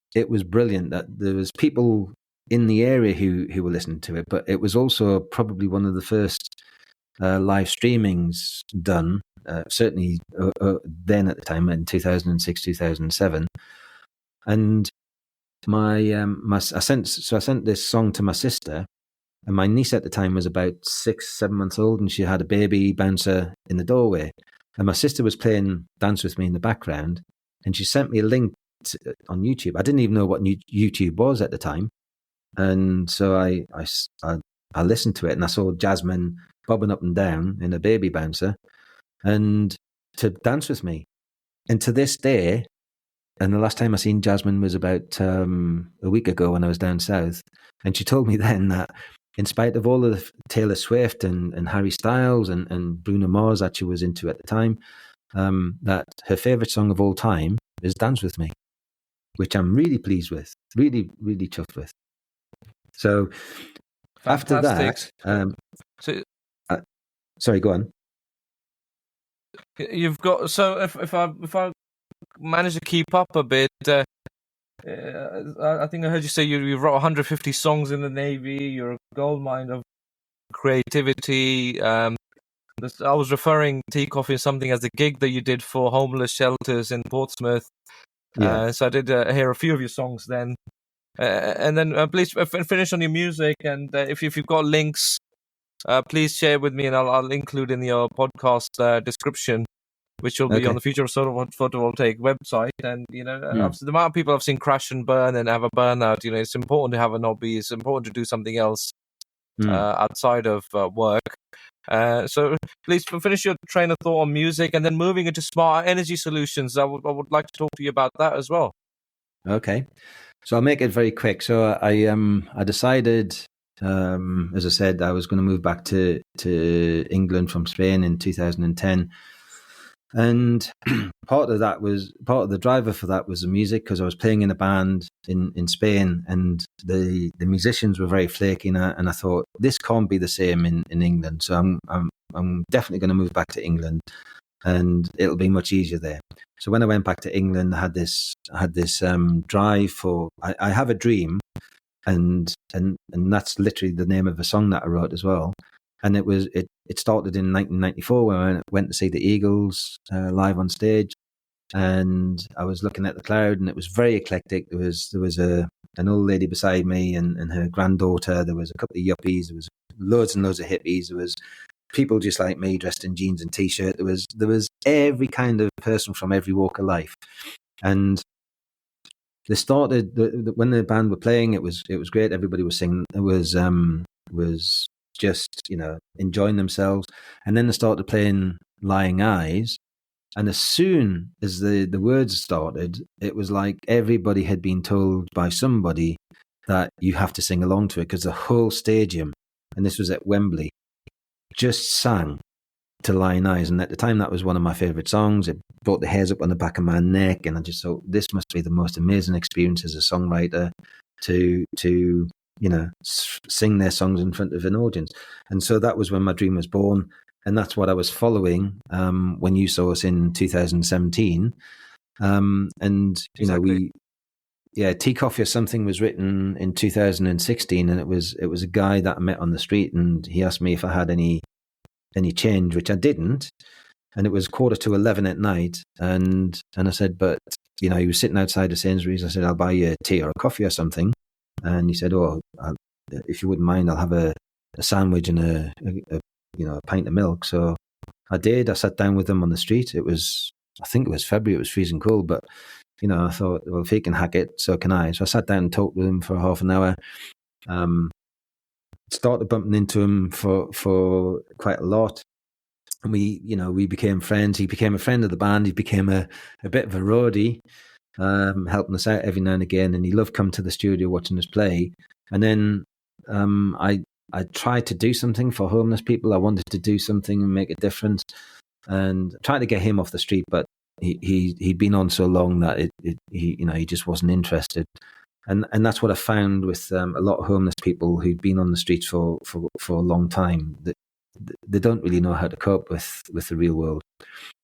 brilliant that there was people in the area who were listening to it. But it was also probably one of the first live streamings done, certainly then at the time in 2006, 2007. And I sent this song to my sister, and my niece at the time was about 6-7 months old, and she had a baby bouncer in the doorway. And my sister was playing Dance With Me in the background, and she sent me a link on YouTube. I didn't even know what YouTube was at the time. And so I listened to it, and I saw Jasmine bobbing up and down in a baby bouncer and to Dance With Me. And to this day, and the last time I seen Jasmine was about a week ago when I was down south, and she told me then that in spite of all of the Taylor Swift and Harry Styles and Bruno Mars that she was into at the time, that her favourite song of all time is Dance With Me, which I'm really pleased with, really, really chuffed with. So Fantastic. After that, sorry, go on. You've got, so if I manage to keep up a bit, I think I heard you say you wrote 150 songs in the Navy. You're a goldmine of creativity. I was referring Tea, Coffee, and Something as the gig that you did for homeless shelters in Portsmouth. Yeah. So I did hear a few of your songs then. And then please finish on your music, and if you've got links, please share with me, and I'll include in your podcast description. which will be on the Future of Solar Photovoltaic website. And, the amount of people I've seen crash and burn and have a burnout, it's important to have an hobby. It's important to do something else outside of work. So please finish your train of thought on music and then moving into smart energy solutions. I would like to talk to you about that as well. Okay. So I'll make it very quick. So I decided, as I said, I was going to move back to England from Spain in 2010. And part of the driver for that was the music, because I was playing in a band in Spain, and the musicians were very flaky, and I thought this can't be the same in England. So I'm definitely going to move back to England, and it'll be much easier there. So when I went back to England, I had this drive for. I have a dream, and that's literally the name of a song that I wrote as well. And it started in 1994 when I went to see the Eagles live on stage, and I was looking at the crowd, and it was very eclectic. There was an old lady beside me and her granddaughter. There was a couple of yuppies. There was loads and loads of hippies. There was people just like me dressed in jeans and t-shirt. There was every kind of person from every walk of life, and they started when the band were playing. It was great. Everybody was singing. It was just enjoying themselves, and then they started playing Lying Eyes, and as soon as the words started, it was like everybody had been told by somebody that you have to sing along to it, because the whole stadium, and this was at Wembley, just sang to Lying Eyes. And at the time, that was one of my favourite songs. It brought the hairs up on the back of my neck, and I just thought this must be the most amazing experience as a songwriter to sing their songs in front of an audience. And so that was when my dream was born, and that's what I was following when you saw us in 2017. And exactly. Tea Coffee or Something was written in 2016, and it was a guy that I met on the street, and he asked me if I had any change, which I didn't, and it was 11:15 at night, and I said, but he was sitting outside of Sainsbury's. I said, I'll buy you a tea or a coffee or something. And he said, if you wouldn't mind, I'll have a sandwich and a pint of milk. So I did. I sat down with him on the street. I think it was February. It was freezing cold, but I thought, well, if he can hack it, so can I. So I sat down and talked with him for half an hour. Started bumping into him for quite a lot. And we became friends. He became a friend of the band. He became a bit of a roadie. Helping us out every now and again, and he loved coming to the studio watching us play. And then I tried to do something for homeless people. I wanted to do something and make a difference, and tried to get him off the street, but he'd been on so long that he just wasn't interested. And that's what I found with a lot of homeless people who'd been on the streets for a long time. They don't really know how to cope with the real world,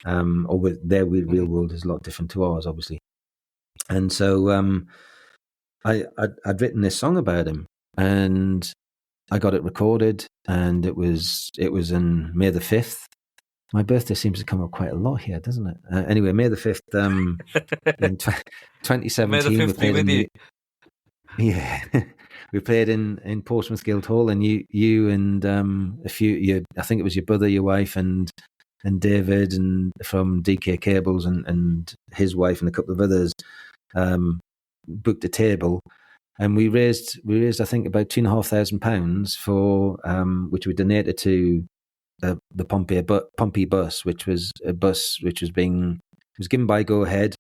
or with their real world is a lot different to ours, obviously. And so I'd written this song about him, and I got it recorded, and it was on May the 5th. My birthday seems to come up quite a lot here, doesn't it? Anyway, May the 5th in 2017. May the 5th be with you. Yeah, we played in Portsmouth Guildhall, and you and a few. I think it was your brother, your wife, and David, and from DK Cables, and his wife, and a couple of others. Booked a table, and we raised I think about £2,500 for which we donated to the Pompey bus, which was a bus which was given by Go Ahead,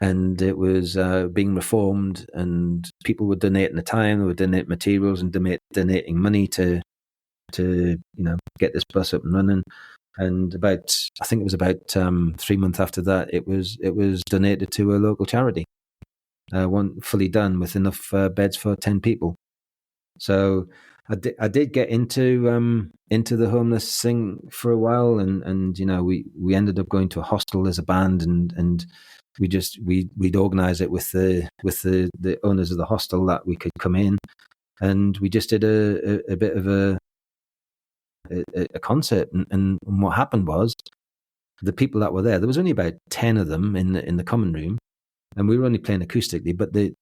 and it was being reformed, and people were donating the time, they would donate materials, and donating money to get this bus up and running. And I think it was about 3 months after that, it was donated to a local charity. One fully done with enough beds for 10 people. So I did get into the homeless thing for a while, and we ended up going to a hostel as a band, and we'd organise it with the owners of the hostel that we could come in, and we just did a bit of a concert, and what happened was the people that were there was only about 10 of them in the common room, and we were only playing acoustically, but they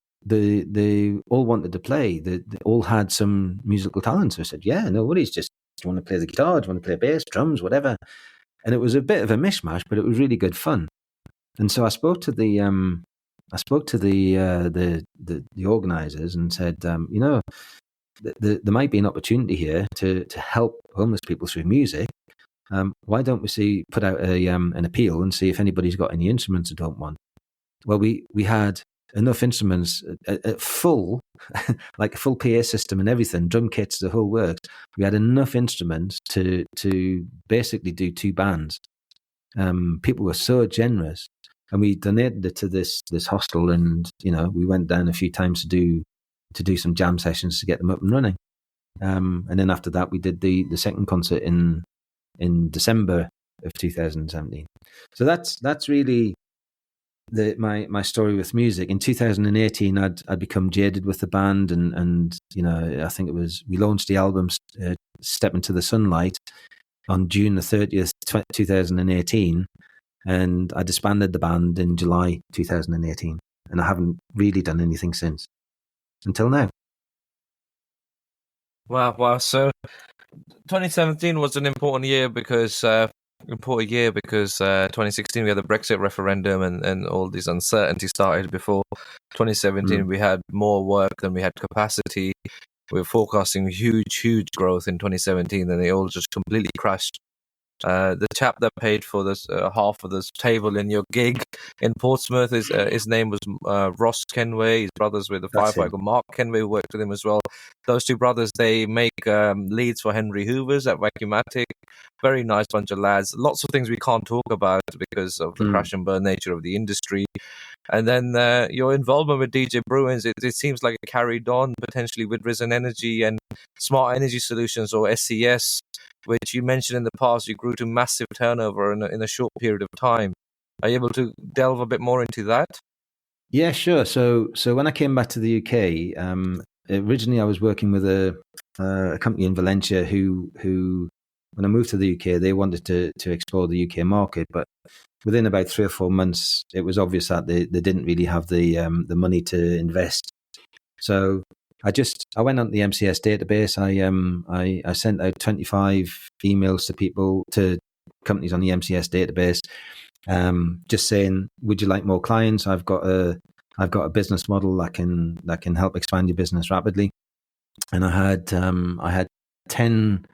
all wanted to play. They all had some musical talent. So I said, yeah, no worries, just do you want to play the guitar, do you want to play bass, drums, whatever. and it was a bit of a mishmash, but it was really good fun. And so I spoke to the organisers and said, there might be an opportunity here to help homeless people through music. Why don't we put out an appeal and see if anybody's got any instruments that don't want? Well, we had enough instruments, full, like a full PA system and everything, drum kits, the whole works. We had enough instruments to basically do 2 bands. People were so generous, and we donated it to this hostel, and we went down a few times to do some jam sessions to get them up and running. And then after that, we did the second concert in December of 2017. So that's really my story with music. In 2018, I'd become jaded with the band, and I think we launched the album Step Into the Sunlight on June the 30th, 2018, and I disbanded the band in July 2018, and I haven't really done anything since until now. Wow! So 2017 was an important year because 2016 we had the Brexit referendum and all these uncertainties started. Before 2017 we had more work than we had capacity. We were forecasting huge growth in 2017, and it all just completely crashed. The chap that paid for this half of this table in your gig in Portsmouth, his name was Ross Kenway. His brothers with the firefighter Mark Kenway, who worked with him as well. Those 2 brothers, they make leads for Henry Hoover's at Vacuumatic. Very nice bunch of lads. Lots of things we can't talk about because of the crash and burn nature of the industry. And then your involvement with DJ Bruins, it seems like it carried on potentially with Risen Energy and Smart Energy Solutions, or SES, which you mentioned in the past. You grew to massive turnover in a short period of time. Are you able to delve a bit more into that? Yeah, sure. So when I came back to the UK, originally I was working with a company in Valencia who when I moved to the UK, they wanted to explore the UK market, but within about 3 or 4 months, it was obvious that they didn't really have the money to invest. So I went on the MCS database. I sent out 25 emails to companies on the MCS database, just saying, would you like more clients? I've got a business model that can help expand your business rapidly. And I had 10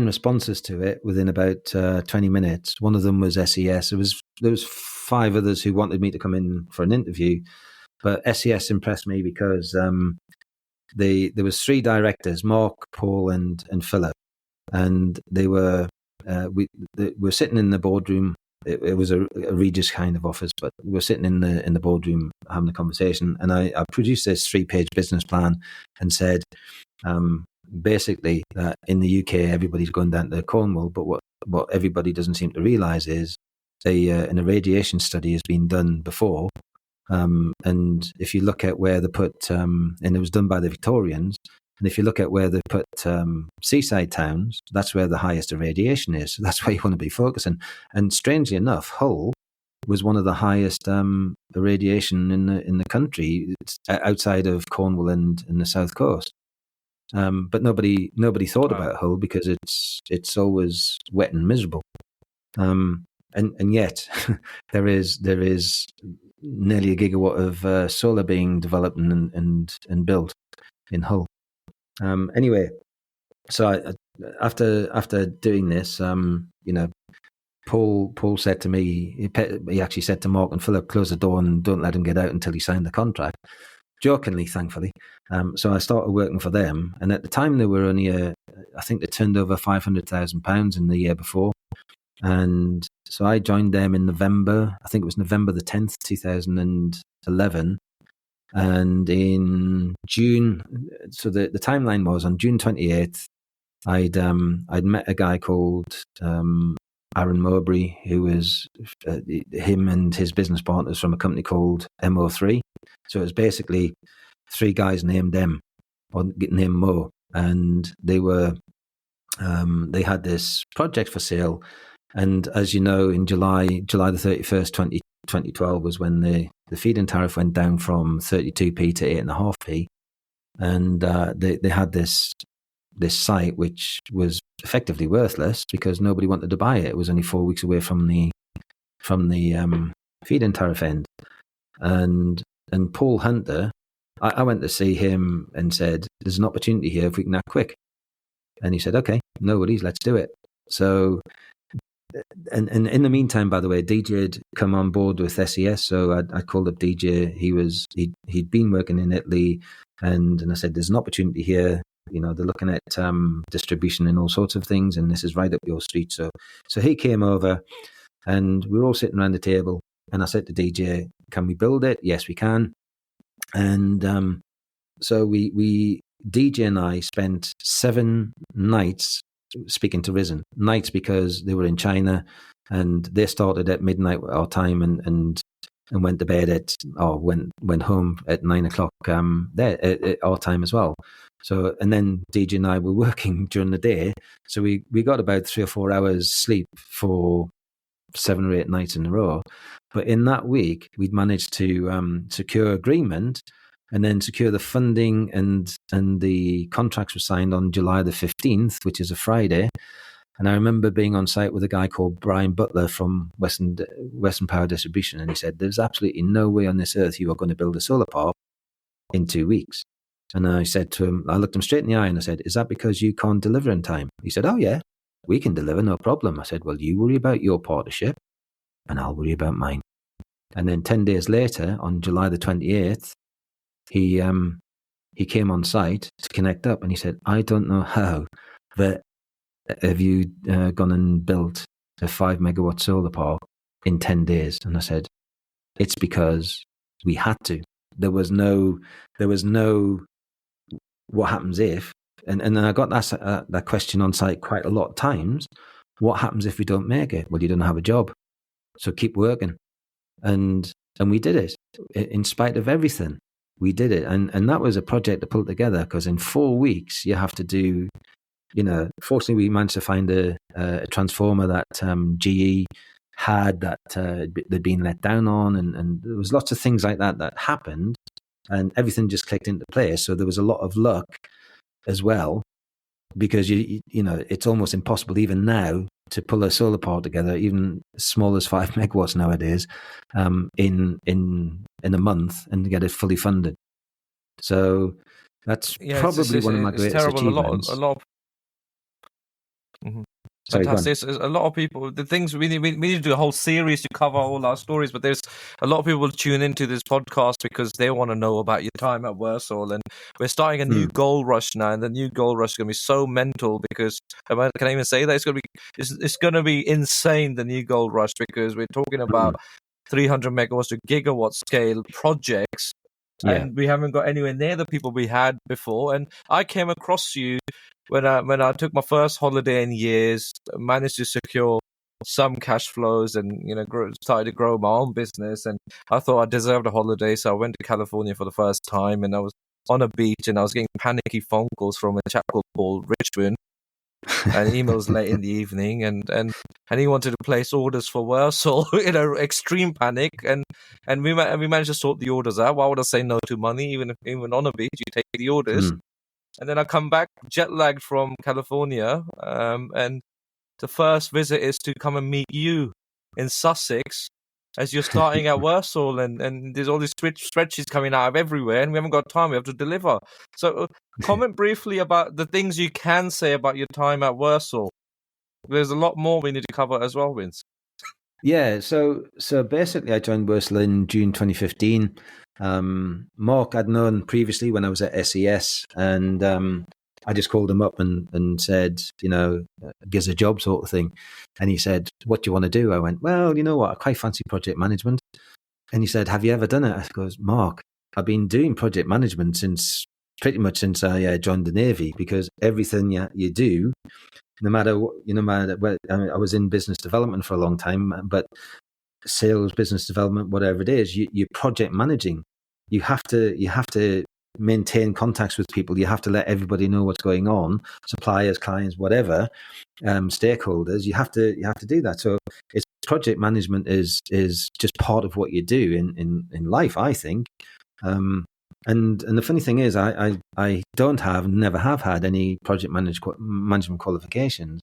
responses to it within about 20 minutes. One of them was SES. There was 5 others who wanted me to come in for an interview, but SES impressed me because there was 3 directors, Mark, Paul, and Philip, and they were we were sitting in the boardroom. It was a Regis kind of office, but we were sitting in the boardroom having a conversation, and I produced this 3-page business plan and said, basically, that in the UK everybody's going down to Cornwall, but what everybody doesn't seem to realise is an irradiation study has been done before. And if you look at where they put, and it was done by the Victorians, and if you look at where they put seaside towns, that's where the highest irradiation is. So that's where you want to be focusing. And strangely enough, Hull was one of the highest irradiation in the country, outside of Cornwall and the south coast. But nobody thought about Hull because it's always wet and miserable. And yet there is nearly a gigawatt of solar being developed and built in Hull. Anyway, so after doing this, Paul said to me, he actually said to Mark and Philip, close the door and don't let him get out until he signed the contract. Jokingly, thankfully. So I started working for them, and at the time they were only I think they turned over £500,000 in the year before. And so I joined them in November. I think it was November the 10th, 2011. And in June, so the timeline was on June 28th, I'd met a guy called Aaron Mowbray, who was him and his business partners from a company called MO3. So it was basically 3 guys named M, or named Mo, and they had this project for sale. And as you know, in July the 31st, 2012 was when the feed-in tariff went down from 32p to 8.5p. And they had this this site, which was effectively worthless because nobody wanted to buy it. It was only 4 weeks away from the feed-in tariff end. And Paul Hunter, I went to see him and said, there's an opportunity here if we can act quick. And he said, okay, no worries, let's do it. So, and in the meantime, by the way, DJ had come on board with SES. So I called up DJ. He'd been working in Italy, and I said, there's an opportunity here. They're looking at distribution and all sorts of things, and this is right up your street. So he came over, and we were all sitting around the table. And I said to DJ, can we build it? Yes, we can. And so we DJ and I spent 7 nights speaking to Risen. Nights because they were in China, and they started at midnight our time and went to bed went home at 9 o'clock there at our time as well. So, and then DJ and I were working during the day. So we got about 3 or 4 hours sleep for 7 or 8 nights in a row. But in that week, we'd managed to secure agreement and then secure the funding, and the contracts were signed on July the 15th, which is a Friday. And I remember being on site with a guy called Brian Butler from Western Power Distribution, and he said, there's absolutely no way on this earth you are going to build a solar park in 2 weeks. And I said to him, I looked him straight in the eye and I said, is that because you can't deliver in time? He said, oh yeah, we can deliver, no problem. I said, well, you worry about your part of the ship and I'll worry about mine. And then 10 days later, on July the 28th, he came on site to connect up, and he said, I don't know how, but have you gone and built a 5 megawatt solar park in 10 days? And I said, it's because we had to. There was no what happens if, and I got that question on site quite a lot of times. What happens if we don't make it? Well, you don't have a job, so keep working. And we did it in spite of everything. We did it, and that was a project to pull together, because in 4 weeks you have to do. Fortunately, we managed to find a transformer that GE had that they'd been let down on, and there was lots of things like that happened, and everything just clicked into place. So there was a lot of luck as well, because it's almost impossible even now to pull a solar park together, even as small as 5 megawatts nowadays, in a month, and get it fully funded. So that's probably one of my greatest achievements. A lot of fantastic. There's a lot of people. The things we need to do a whole series to cover all our stories, but there's a lot of people tune into this podcast because they want to know about your time at Wirsol, and we're starting a new gold rush now, and the new gold rush is going to be so mental because can I even say that it's going to be insane, the new gold rush, because we're talking about 300 megawatts to gigawatt scale projects. Yeah. And we haven't got anywhere near the people we had before. And I came across you when I took my first holiday in years, managed to secure some cash flows, and started to grow my own business. And I thought I deserved a holiday, so I went to California for the first time. And I was on a beach, and I was getting panicky phone calls from a chap called Paul Richmond, and emails late in the evening, and he wanted to place orders for Wirsol, extreme panic, and we managed to sort the orders out. Why would I say no to money, even on a beach? You take the orders, and then I come back jet lagged from California, and the first visit is to come and meet you in Sussex as you're starting at Wirsol, and there's all these spreadsheets coming out of everywhere, and we haven't got time. We have to deliver. So comment briefly about the things you can say about your time at Wirsol. There's a lot more we need to cover as well, Vince. Yeah, so basically I joined Wirsol in June 2015. Mark I'd known previously when I was at SES, and I just called him up and said, gives a job sort of thing. And he said, what do you want to do? I went, well, you know what? I quite fancy project management. And he said, have you ever done it? I goes, Mark, I've been doing project management pretty much since I joined the Navy, because everything you do, no matter what, I was in business development for a long time, but sales, business development, whatever it is, you're project managing. You have to maintain contacts with people. You have to let everybody know what's going on, suppliers, clients, whatever, stakeholders. You have to do that. So it's project management is just part of what you do in life, I think. And the funny thing is, I never have had any project management qualifications,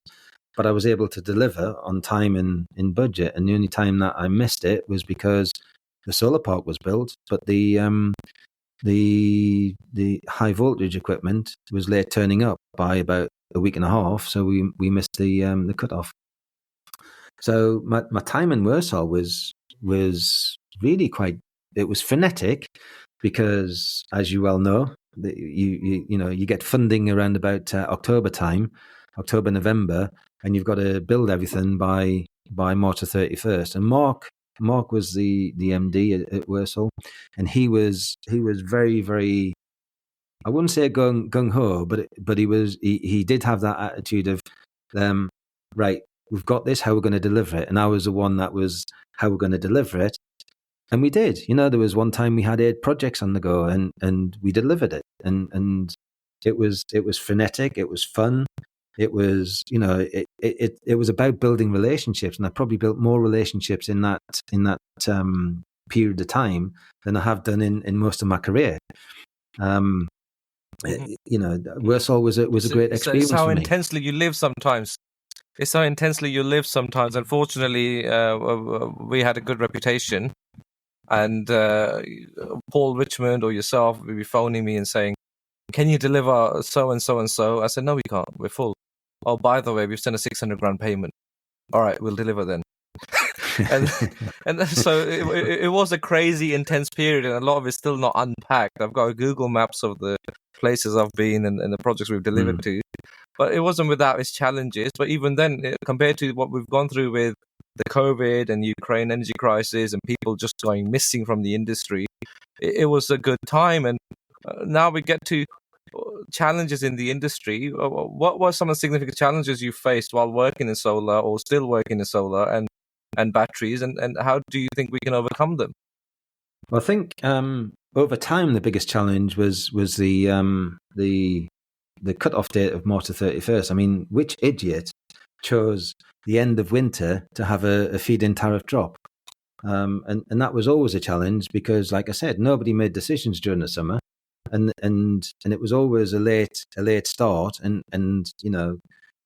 but I was able to deliver on time and in budget. And the only time that I missed it was because the solar park was built, but the high voltage equipment was late turning up by about a week and a half, so we missed the cutoff. So my time in Wirsol was really it was frenetic, because, as you well know, you get funding around about October time, October, November, and you've got to build everything by March the 31st. And Mark was the MD at Wirsol, and he was very, very, I wouldn't say gung ho, but he did have that attitude of, right, we've got this, how we're going to deliver it. And I was the one that was how we're going to deliver it. And we did. There was one time we had 8 projects on the go, and we delivered it. And it was frenetic. It was fun. It was, it was about building relationships. And I probably built more relationships in that period of time than I have done in most of my career. Wirsol was a great experience. It's how for me. intensely you live sometimes. It's how intensely you live sometimes. Unfortunately, we had a good reputation, and Paul Richmond or yourself would be phoning me and saying, "Can you deliver so and so and so?" I said, "No, we can't. We're full." "Oh, by the way, we've sent a 600 grand payment." "All right, we'll deliver then." and so it was a crazy intense period, and a lot of it's still not unpacked. I've got Google Maps of the places I've been and the projects we've delivered to, but it wasn't without its challenges. But even then, compared to what we've gone through with the COVID and Ukraine energy crisis and people just going missing from the industry, it was a good time. And now we get to challenges in the industry. What were some of the significant challenges you faced while working in solar, or still working in solar and batteries, and how do you think we can overcome them? Well, I think over time the biggest challenge was the cut-off date of March the 31st. I mean, which idiot chose the end of winter to have a feed-in tariff drop? And that was always a challenge, because, like I said, nobody made decisions during the summer, and it was always a late start, and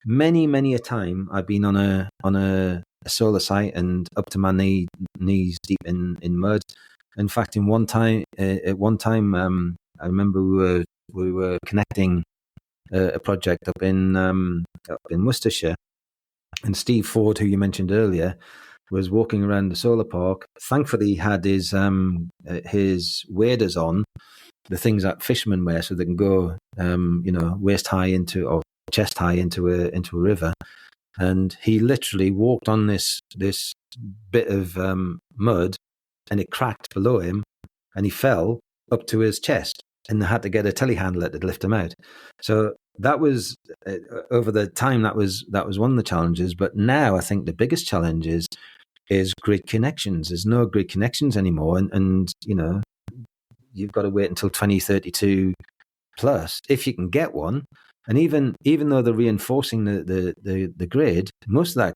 many a time I've been on a solar site and up to my knees deep in mud. In fact, at one time, I remember we were connecting a project up in Worcestershire, and Steve Ford, who you mentioned earlier, was walking around the solar park. Thankfully, he had his waders on, the things that fishermen wear, so they can go waist high into, or chest high into a river. And he literally walked on this bit of mud, and it cracked below him, and he fell up to his chest, and they had to get a telehandler to lift him out. So that was over the time. That was one of the challenges. But now I think the biggest challenge is grid connections. There's no grid connections anymore, and you've got to wait until 2032 plus if you can get one. And even though they're reinforcing the grid, most of that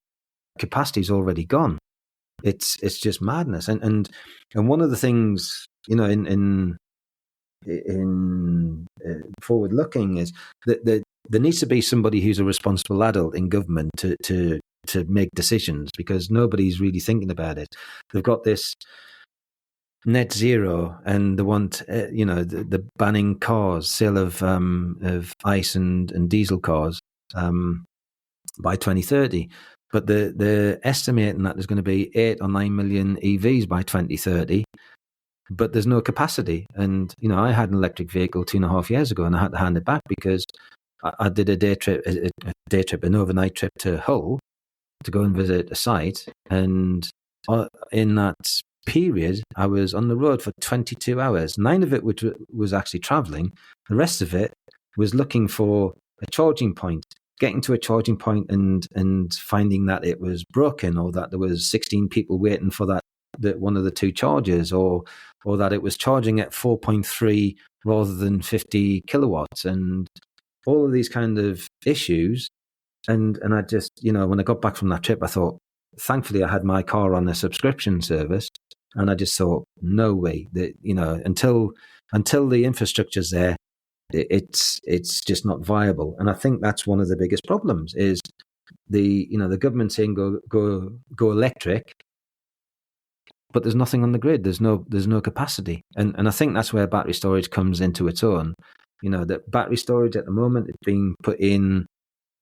capacity is already gone. It's just madness. And one of the things, in forward looking, is that there needs to be somebody who's a responsible adult in government to make decisions, because nobody's really thinking about it. They've got this net zero, and they want the banning cars, sale of ICE and diesel cars by 2030. But they're estimating that there's going to be 8 or 9 million EVs by 2030, but there's no capacity. And I had an electric vehicle 2.5 years ago, and I had to hand it back because I did an overnight trip to Hull to go and visit a site, and in that period, I was on the road for 22 hours, 9 of it which was actually traveling. The rest of it was looking for a charging point, getting to a charging point and finding that it was broken, or that there was 16 people waiting for that one of the 2 chargers, or that it was charging at 4.3 rather than 50 kilowatts, and all of these kind of issues. And I just, when I got back from that trip, I thought, thankfully I had my car on a subscription service, and I just thought, no way that, until until the infrastructure's there, it's just not viable. And I think that's one of the biggest problems is the government saying go electric, but there's nothing on the grid. There's no capacity, and I think that's where battery storage comes into its own. The battery storage at the moment is being put in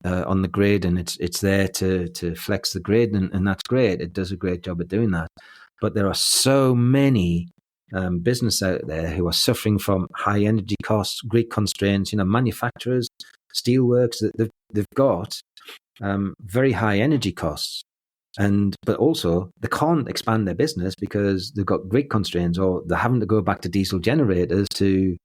on the grid, and it's there to flex the grid, and that's great. It does a great job at doing that. But there are so many business out there who are suffering from high energy costs, grid constraints. Manufacturers, steelworks, that they've got very high energy costs, but also they can't expand their business because they've got grid constraints, or they're having to go back to diesel generators to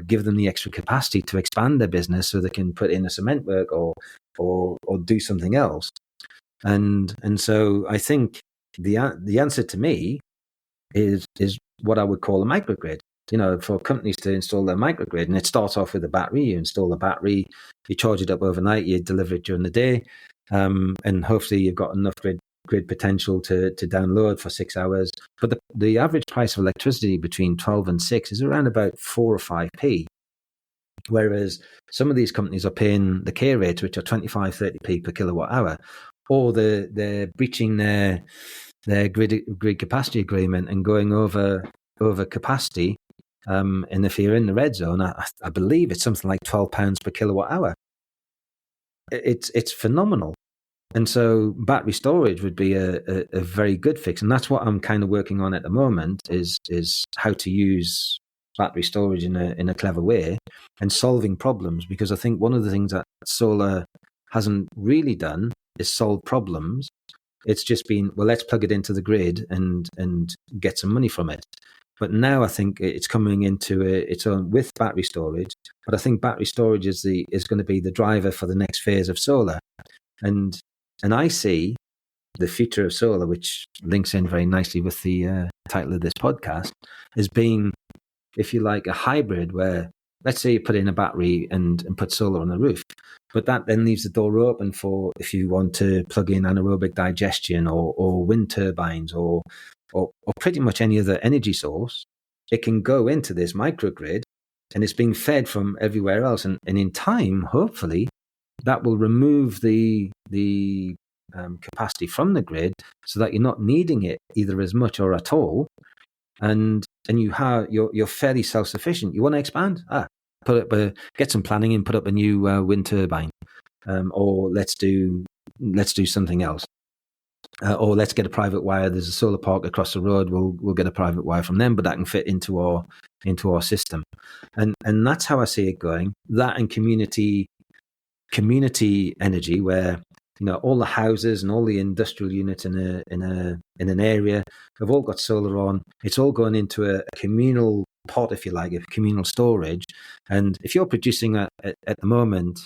give them the extra capacity to expand their business so they can put in a cement work or do something else. And so I think the answer to me is what I would call a microgrid. For companies to install their microgrid, and it starts off with a battery. You install the battery, you charge it up overnight, you deliver it during the day, and hopefully you've got enough grid potential to download for 6 hours. But the average price of electricity between 12 and 6 is around about 4 or 5p. Whereas some of these companies are paying the K rates, which are 25, 30p per kilowatt hour, or they're breaching their grid capacity agreement and going over capacity. And if you're in the red zone, I believe it's something like £12 per kilowatt hour. It's phenomenal. And so battery storage would be a very good fix. And that's what I'm kind of working on at the moment is how to use battery storage in a clever way and solving problems. Because I think one of the things that solar hasn't really done is solve problems. It's just been, well, let's plug it into the grid and get some money from it. But now I think it's coming into its own with battery storage. But I think battery storage is going to be the driver for the next phase of solar. And I see the future of solar, which links in very nicely with the title of this podcast, as being, if you like, a hybrid where, let's say you put in a battery and put solar on the roof, but that then leaves the door open for if you want to plug in anaerobic digestion or wind turbines or pretty much any other energy source. It can go into this microgrid and it's being fed from everywhere else. And in time, hopefully, that will remove the capacity from the grid so that you're not needing it either as much or at all. And you're fairly self-sufficient. You want to expand? Get some planning and put up a new wind turbine, or let's do something else, or let's get a private wire. There's a solar park across the road. We'll get a private wire from them, but that can fit into our system, and that's how I see it going. That and community energy, where all the houses and all the industrial units in an area have all got solar on. It's all going into a communal pot, if you like, a communal storage. And if you're producing at the moment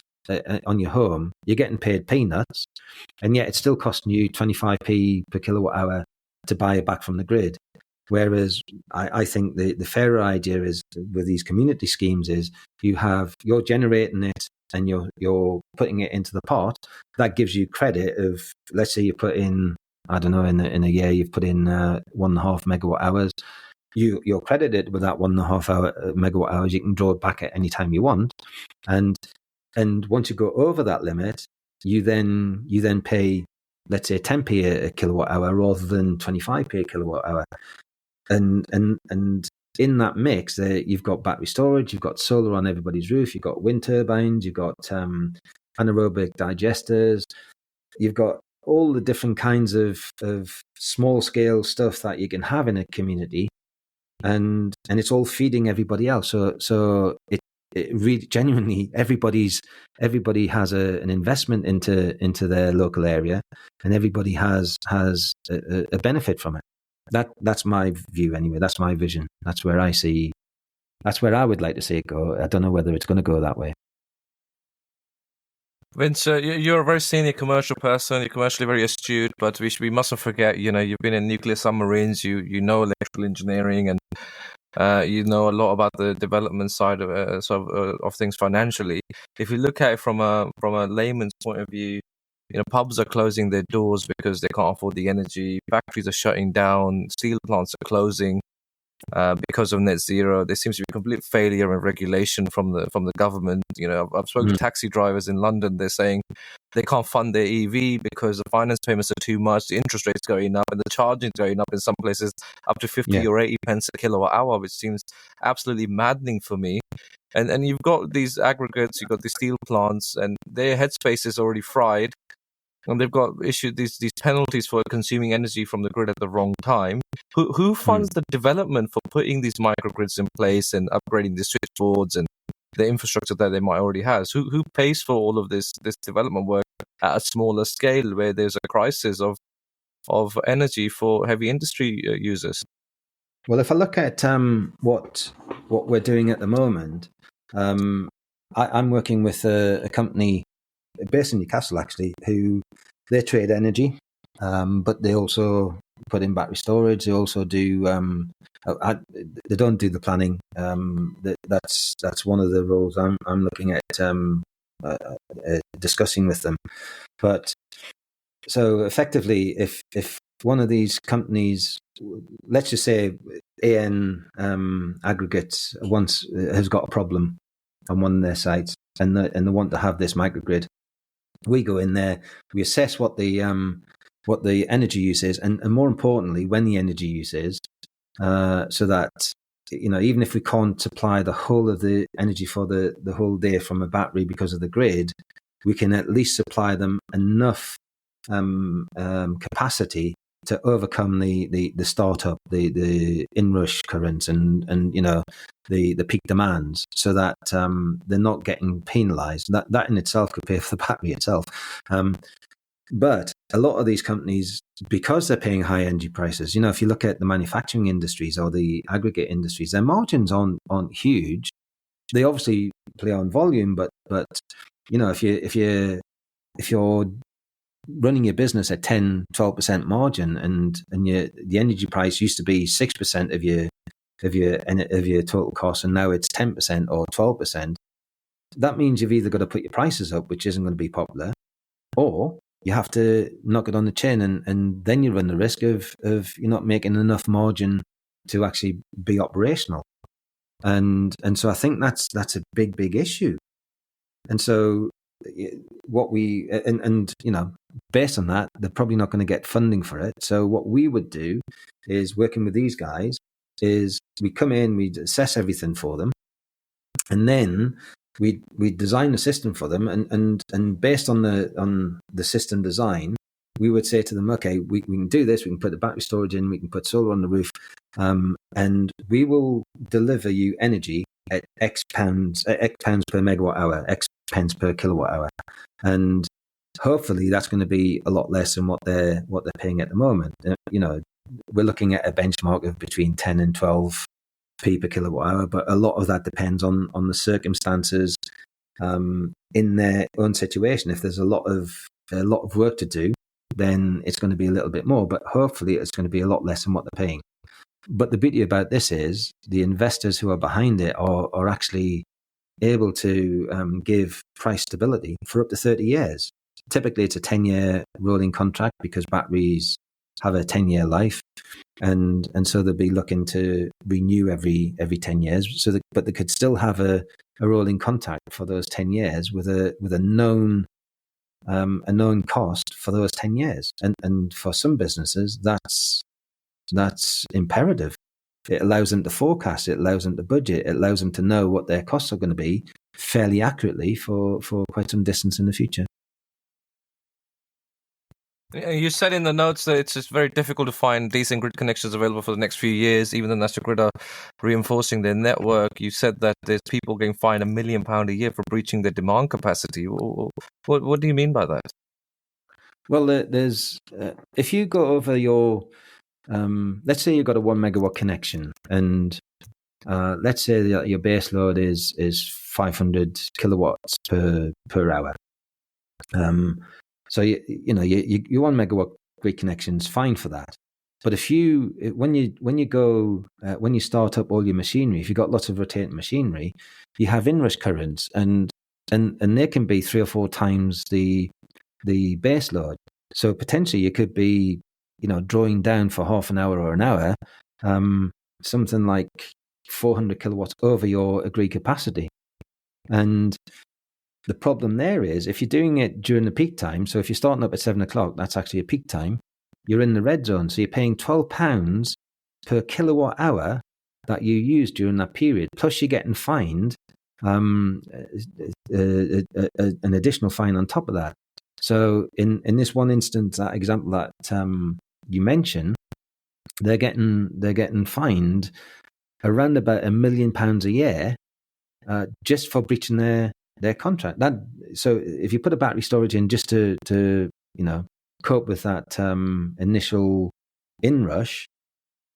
on your home, you're getting paid peanuts, and yet it's still costing you 25p per kilowatt hour to buy it back from the grid. Whereas I think the fairer idea is with these community schemes is you're generating it and you're putting it into the pot. That gives you credit of, let's say you put in, I don't know, in a year you've put in 1.5 megawatt hours. You're credited with that 1.5 megawatt hours. You can draw it back at any time you want, and once you go over that limit, you then pay, let's say, 10p a kilowatt hour rather than 25p a kilowatt hour, and in that mix, you've got battery storage, you've got solar on everybody's roof, you've got wind turbines, you've got anaerobic digesters, you've got all the different kinds of small scale stuff that you can have in a community, and it's all feeding everybody else. So it really genuinely everybody has an investment into their local area, and everybody has a benefit from it. That's my view anyway. That's my vision. That's where I would like to see it go. I don't know whether it's going to go that way. Vince, you're a very senior commercial person. You're commercially very astute, but we mustn't forget, you've been in nuclear submarines. You know electrical engineering, and you know a lot about the development side of things financially. If you look at it from a layman's point of view, pubs are closing their doors because they can't afford the energy. Factories are shutting down. Steel plants are closing. because of net zero. There seems to be complete failure in regulation from the government. I've spoken to taxi drivers in London. They're saying they can't fund their EV because the finance payments are too much, the interest rates going up, and the charging going up in some places up to 50 or 80 pence a kilowatt hour, which seems absolutely maddening for me. And you've got these aggregates, you've got the steel plants, and their headspace is already fried. And they've got issued these penalties for consuming energy from the grid at the wrong time. Who funds the development for putting these microgrids in place and upgrading the switchboards and the infrastructure that they might already have? Who pays for all of this development work at a smaller scale where there's a crisis of energy for heavy industry users? Well, if I look at what we're doing at the moment, I'm working with a company based in Newcastle, actually, who they trade energy, but they also put in battery storage. They also do. They don't do the planning. That's one of the roles I'm looking at discussing with them. But so effectively, if one of these companies, let's just say AN Aggregates, has got a problem on one of their sites, and they want to have this microgrid. We go in there, we assess what the energy use is, and more importantly, when the energy use is, so that even if we can't supply the whole of the energy for the whole day from a battery because of the grid, we can at least supply them enough capacity to overcome the startup, the inrush currents, and the peak demands, so that they're not getting penalised. That in itself could pay for the battery itself. But a lot of these companies, because they're paying high energy prices, if you look at the manufacturing industries or the aggregate industries, their margins aren't huge. They obviously play on volume, but if you're running your business at 10-12% margin, and the energy price used to be 6% of your total cost, and now it's 10% or 12%, that means you've either got to put your prices up, which isn't going to be popular, or you have to knock it on the chin, and then you run the risk of you're not making enough margin to actually be operational. And so I think that's a big issue. And so what we based on that, they're probably not going to get funding for it. So what we would do is, working with these guys, is we come in, we assess everything for them, and then we design a system for them, and based on the system design, we would say to them, okay, we can do this, we can put the battery storage in, we can put solar on the roof, and we will deliver you energy at X pounds per megawatt hour, X pence per kilowatt hour, and hopefully that's going to be a lot less than what they're paying at the moment. We're looking at a benchmark of between 10 and 12p per kilowatt hour, but a lot of that depends on the circumstances in their own situation. If there's a lot of work to do, then it's going to be a little bit more, but hopefully it's going to be a lot less than what they're paying. But the beauty about this is the investors who are behind it are actually able to give price stability for up to 30 years. Typically, it's a 10-year rolling contract because batteries have a 10-year life, and so they'll be looking to renew every 10 years. But they could still have a rolling contract for those 10 years with a known cost for those 10 years. And for some businesses, that's imperative. It allows them to forecast, it allows them to budget, it allows them to know what their costs are going to be fairly accurately for quite some distance in the future. You said in the notes that it's just very difficult to find decent grid connections available for the next few years, even though National Grid are reinforcing their network. You said that there's people getting fined £1 million a year for breaching their demand capacity. What do you mean by that? Well, there's if you go over your, let's say you've got a 1 megawatt connection, and let's say that your base load is 500 kilowatts per hour. So your 1 megawatt grid connection's fine for that. But when you start up all your machinery, if you've got lots of rotating machinery, you have inrush currents, and they can be 3 or 4 times the base load. So potentially you could be drawing down for half an hour or an hour, something like 400 kilowatts over your agreed capacity. And the problem there is if you're doing it during the peak time, so if you're starting up at 7 o'clock, that's actually a peak time, you're in the red zone. So you're paying £12 per kilowatt hour that you use during that period. Plus you're getting fined an additional fine on top of that. So in this one instance, that example that you mentioned, they're getting fined around about £1 million a year just for breaching their contract. So if you put a battery storage in just to cope with that initial inrush,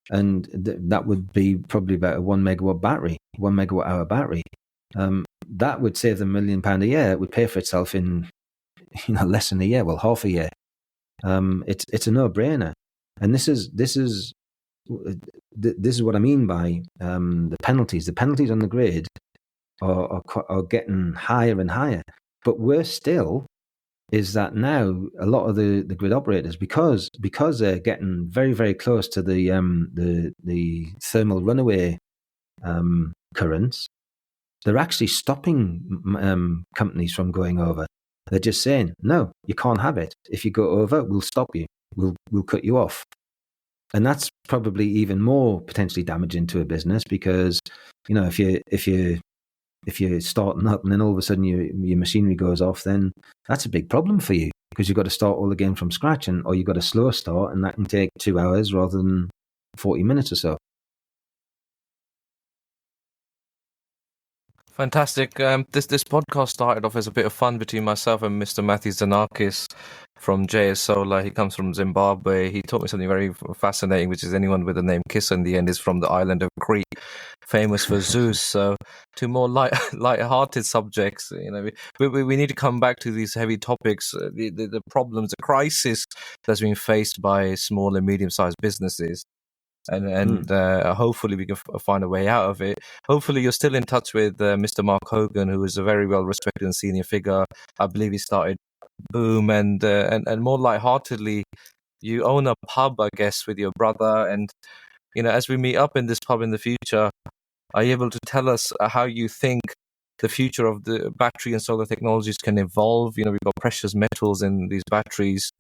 and that would be probably about a 1 megawatt hour battery. That would save them £1 million a year. It would pay for itself in less than a year, well, half a year. It's a no-brainer, and this is what I mean by the penalties. The penalties on the grid are getting higher and higher. But worse still is that now a lot of the grid operators, because they're getting very, very close to the thermal runaway currents, they're actually stopping companies from going over. They're just saying, no, you can't have it. If you go over, we'll stop you. We'll cut you off. And that's probably even more potentially damaging to a business, because if you're starting up and then all of a sudden your machinery goes off, then that's a big problem for you, because you've got to start all again from scratch, or you've got a slow start, and that can take 2 hours rather than 40 minutes or so. Fantastic. This podcast started off as a bit of fun between myself and Mr. Matthew Zanakis from JS Solar. He comes from Zimbabwe. He taught me something very fascinating, which is anyone with the name Kiss in the end is from the island of Crete, famous for Zeus. So to more light-hearted subjects, we need to come back to these heavy topics, the problems, the crisis that's being faced by small and medium-sized businesses. And hopefully we can find a way out of it. Hopefully you're still in touch with Mr. Mark Hogan, who is a very well-respected and senior figure. I believe he started Boom, and more lightheartedly, you own a pub, I guess, with your brother. And as we meet up in this pub in the future, are you able to tell us how you think the future of the battery and solar technologies can evolve? We've got precious metals in these batteries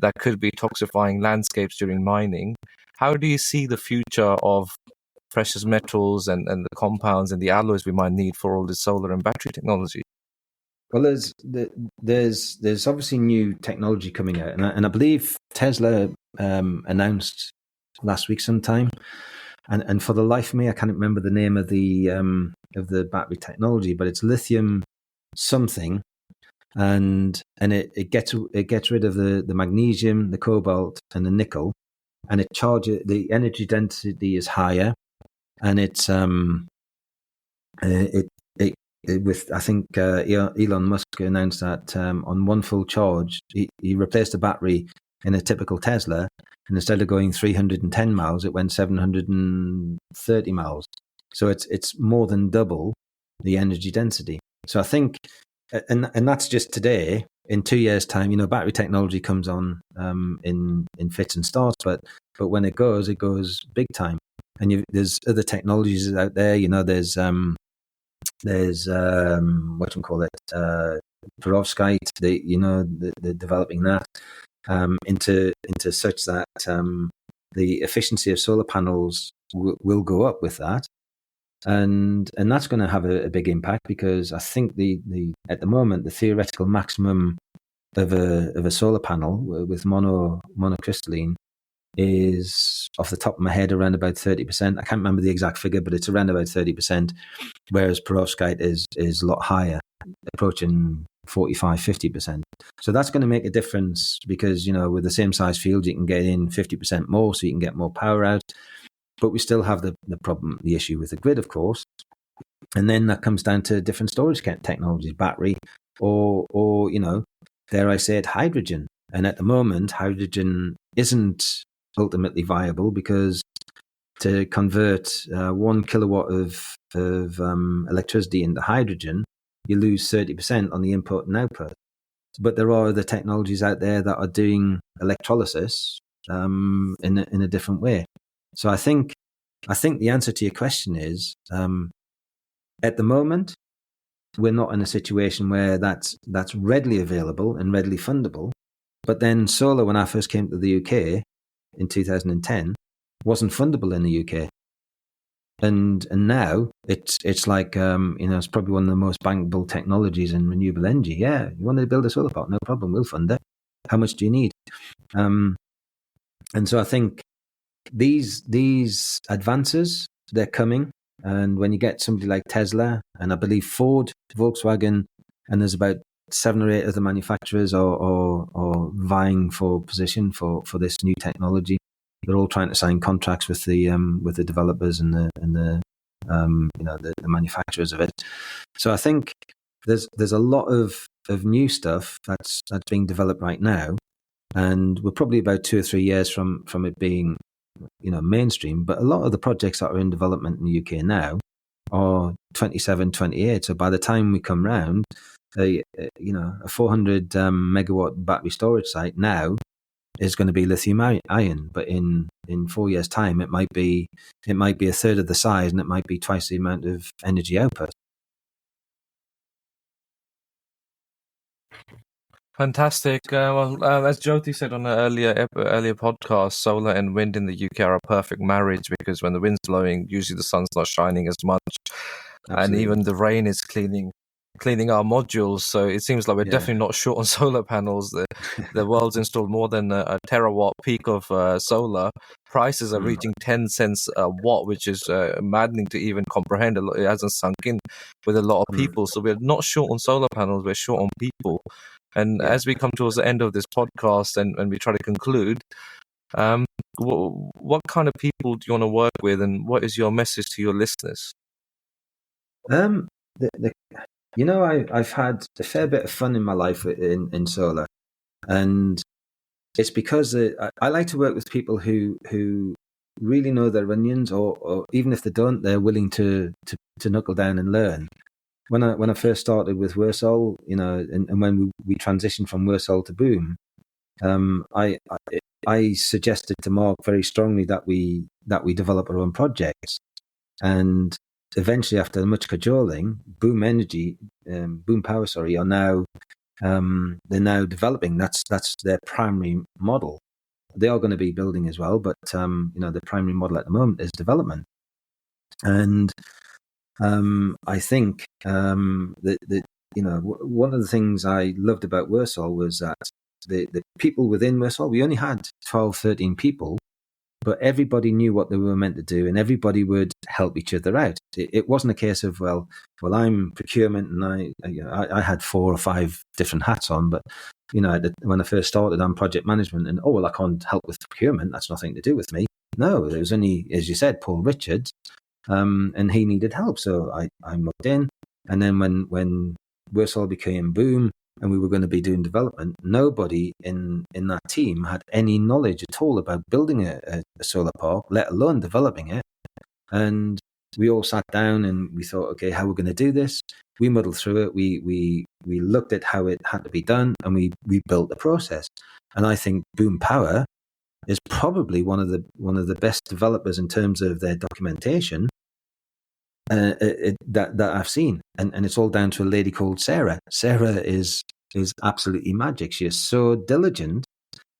that could be toxifying landscapes during mining. How do you see the future of precious metals and the compounds and the alloys we might need for all this solar and battery technology? Well, there's obviously new technology coming out, and I believe Tesla announced last week sometime, and for the life of me, I can't remember the name of the battery technology, but it's lithium something, and it gets rid of the magnesium, the cobalt, and the nickel. And it charges, the energy density is higher, and it's with, I think Elon Musk announced that on one full charge, he replaced the battery in a typical Tesla, and instead of going 310 miles, it went 730 miles. So it's more than double the energy density. So I think, and that's just today. In 2 years' time, battery technology comes on in fits and starts, but when it goes big time. And there's other technologies out there. There's perovskite. They're developing that into such that the efficiency of solar panels will go up with that. And that's going to have a big impact, because I think at the moment the theoretical maximum of a solar panel with monocrystalline is, off the top of my head, around about 30%. I can't remember the exact figure, but it's around about 30%, whereas perovskite is a lot higher, approaching 45-50%. So that's going to make a difference, because with the same size field you can get in 50% more, so you can get more power out. But we still have the problem, the issue with the grid, of course. And then that comes down to different storage technologies, battery, or dare I say it, hydrogen. And at the moment, hydrogen isn't ultimately viable, because to convert 1 kilowatt of electricity into hydrogen, you lose 30% on the input and output. But there are other technologies out there that are doing electrolysis in a different way. So I think I think the answer to your question is, at the moment, we're not in a situation where that's readily available and readily fundable. But then solar, when I first came to the UK in 2010, wasn't fundable in the UK. And now it's like, it's probably one of the most bankable technologies in renewable energy. Yeah, you want to build a solar park? No problem, we'll fund it. How much do you need? And so I think these advances, they're coming. And when you get somebody like Tesla, and I believe Ford, Volkswagen, and there's about 7 or 8 other manufacturers are vying for position for this new technology. They're all trying to sign contracts with the developers and the manufacturers of it. So I think there's a lot of new stuff that's being developed right now, and we're probably about 2 or 3 years from it being mainstream. But a lot of the projects that are in development in the UK now are 27, 28. So by the time we come round, a 400 megawatt battery storage site now is going to be lithium ion, but in 4 years' time, it might be a third of the size, and it might be twice the amount of energy output. Fantastic. As Jyoti said on an earlier podcast, solar and wind in the UK are a perfect marriage, because when the wind's blowing, usually the sun's not shining as much. Absolutely. And even the rain is cleaning our modules. So it seems like we're definitely not short on solar panels. The world's installed more than a terawatt peak of solar. Prices are reaching 10 cents a watt, which is maddening to even comprehend. It hasn't sunk in with a lot of people. So we're not short on solar panels, we're short on people. And as we come towards the end of this podcast and we try to conclude, what kind of people do you want to work with, and what is your message to your listeners? I've had a fair bit of fun in my life in solar, and it's because I like to work with people who really know their onions, or even if they don't, they're willing to knuckle down and learn. When I first started with Wirsol, and when we transitioned from Wirsol to Boom, I suggested to Mark very strongly that we develop our own projects, and eventually, after much cajoling, Boom Power, are now they're now developing. That's their primary model. They are going to be building as well, but the primary model at the moment is development. And I think that one of the things I loved about Wirsol was that the people within Wirsol, we only had 12, 13 people, but everybody knew what they were meant to do, and everybody would help each other out. It wasn't a case of, well, I'm procurement, and I had 4 or 5 different hats on, but when I first started, I'm project management, and I can't help with procurement. That's nothing to do with me. No, there was only, as you said, Paul Richards, and he needed help, so I looked in. And then when Wirsol became Boom, and we were going to be doing development, nobody in that team had any knowledge at all about building a solar park, let alone developing it. And we all sat down and we thought, okay, how are we going to do this? We muddled through it. We looked at how it had to be done, and we built the process. And I think Boom Power is probably one of the best developers in terms of their documentation that I've seen, and it's all down to a lady called Sarah. Sarah is absolutely magic. She is so diligent,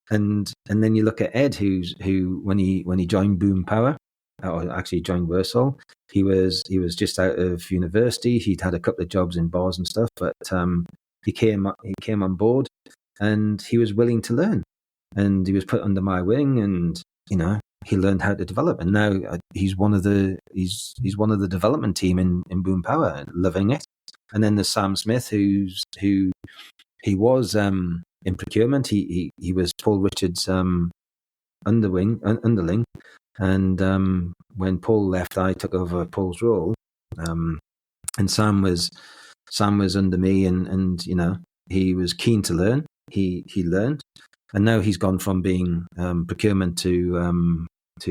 and then you look at Ed, who when he joined Boom Power, or actually joined Wirsol, he was just out of university. He'd had a couple of jobs in bars and stuff, but he came on board, and he was willing to learn, and he was put under my wing, and he learned how to develop, and now he's one of the development team in Boom Power, loving it. And then there's Sam Smith, who was in procurement. He was Paul Richards' underling, and when Paul left, I took over Paul's role, and Sam was under me, and he was keen to learn. He learned. And now he's gone from being procurement to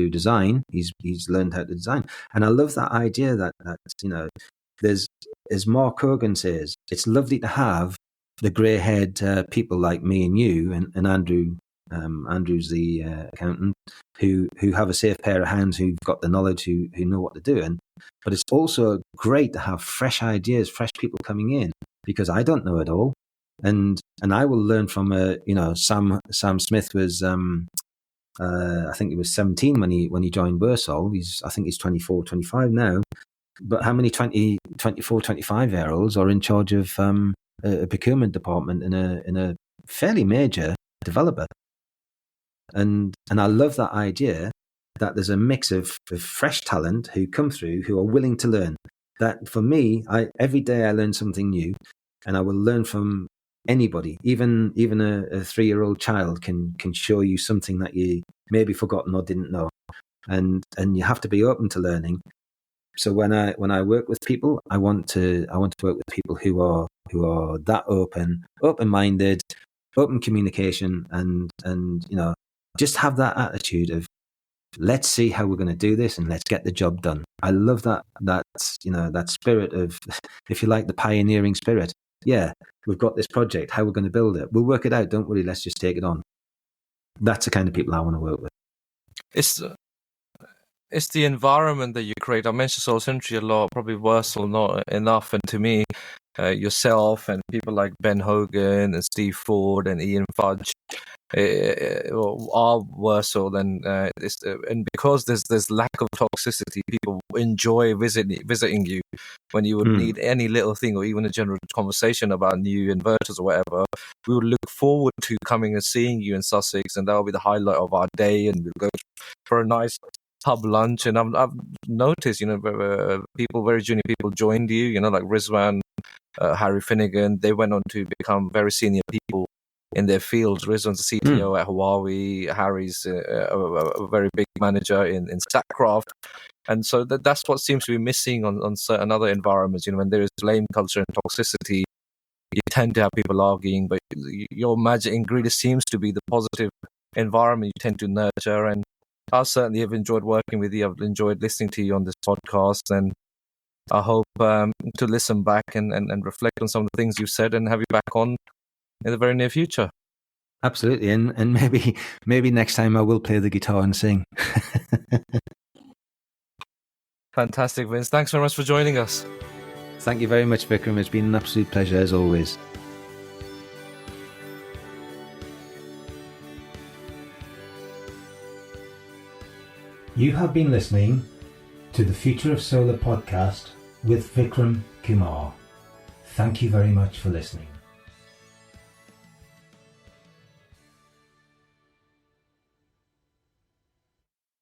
design. He's learned how to design, and I love that idea that there's, as Mark Hogan says, it's lovely to have the grey-haired people like me and you and Andrew Andrew's the accountant, who have a safe pair of hands, who've got the knowledge, who know what they're doing. But it's also great to have fresh ideas, fresh people coming in, because I don't know it all, and I will learn from Sam Smith was I think he was 17 when he joined Wirsol. I think he's 24, 25 now. But how many 24, 25-year-olds are in charge of a procurement department in a fairly major developer? And I love that idea that there's a mix of fresh talent who come through, who are willing to learn. That for me, every day I learn something new, and I will learn from anybody. Even a 3-year-old child can show you something that you maybe forgotten or didn't know, and you have to be open to learning. So when I work with people, I want to work with people who are that open-minded, open communication, and just have that attitude of, let's see how we're going to do this and let's get the job done. I love that spirit of, if you like, the pioneering spirit. Yeah, we've got this project. How we're going to build it? We'll work it out. Don't worry. Let's just take it on. That's the kind of people I want to work with. It's the environment that you create. I mentioned Soul Century a lot, probably Wirsol not enough. And to me, yourself and people like Ben Hogan and Steve Ford and Ian Fudge are Wirsol, and because there's lack of toxicity, people enjoy visiting you when you would need any little thing or even a general conversation about new inverters or whatever. We would look forward to coming and seeing you in Sussex, and that will be the highlight of our day, and we'll go for a nice pub lunch. And I've noticed, people, very junior people joined you, like Rizwan, Harry Finnegan. They went on to become very senior people in their fields. Rizwan's a CTO at Huawei. Harry's a very big manager in Statcraft. And so that's what seems to be missing on certain other environments. When there is blame culture and toxicity, you tend to have people arguing, but your magic ingredient seems to be the positive environment you tend to nurture. And I certainly have enjoyed working with you. I've enjoyed listening to you on this podcast, and I hope to listen back and reflect on some of the things you've said and have you back on in the very near future. Absolutely, and maybe next time I will play the guitar and sing. Fantastic, Vince. Thanks very much for joining us. Thank you very much, Vikram. It's been an absolute pleasure as always. You have been listening to the Future of Solar podcast with Vikram Kumar. Thank you very much for listening.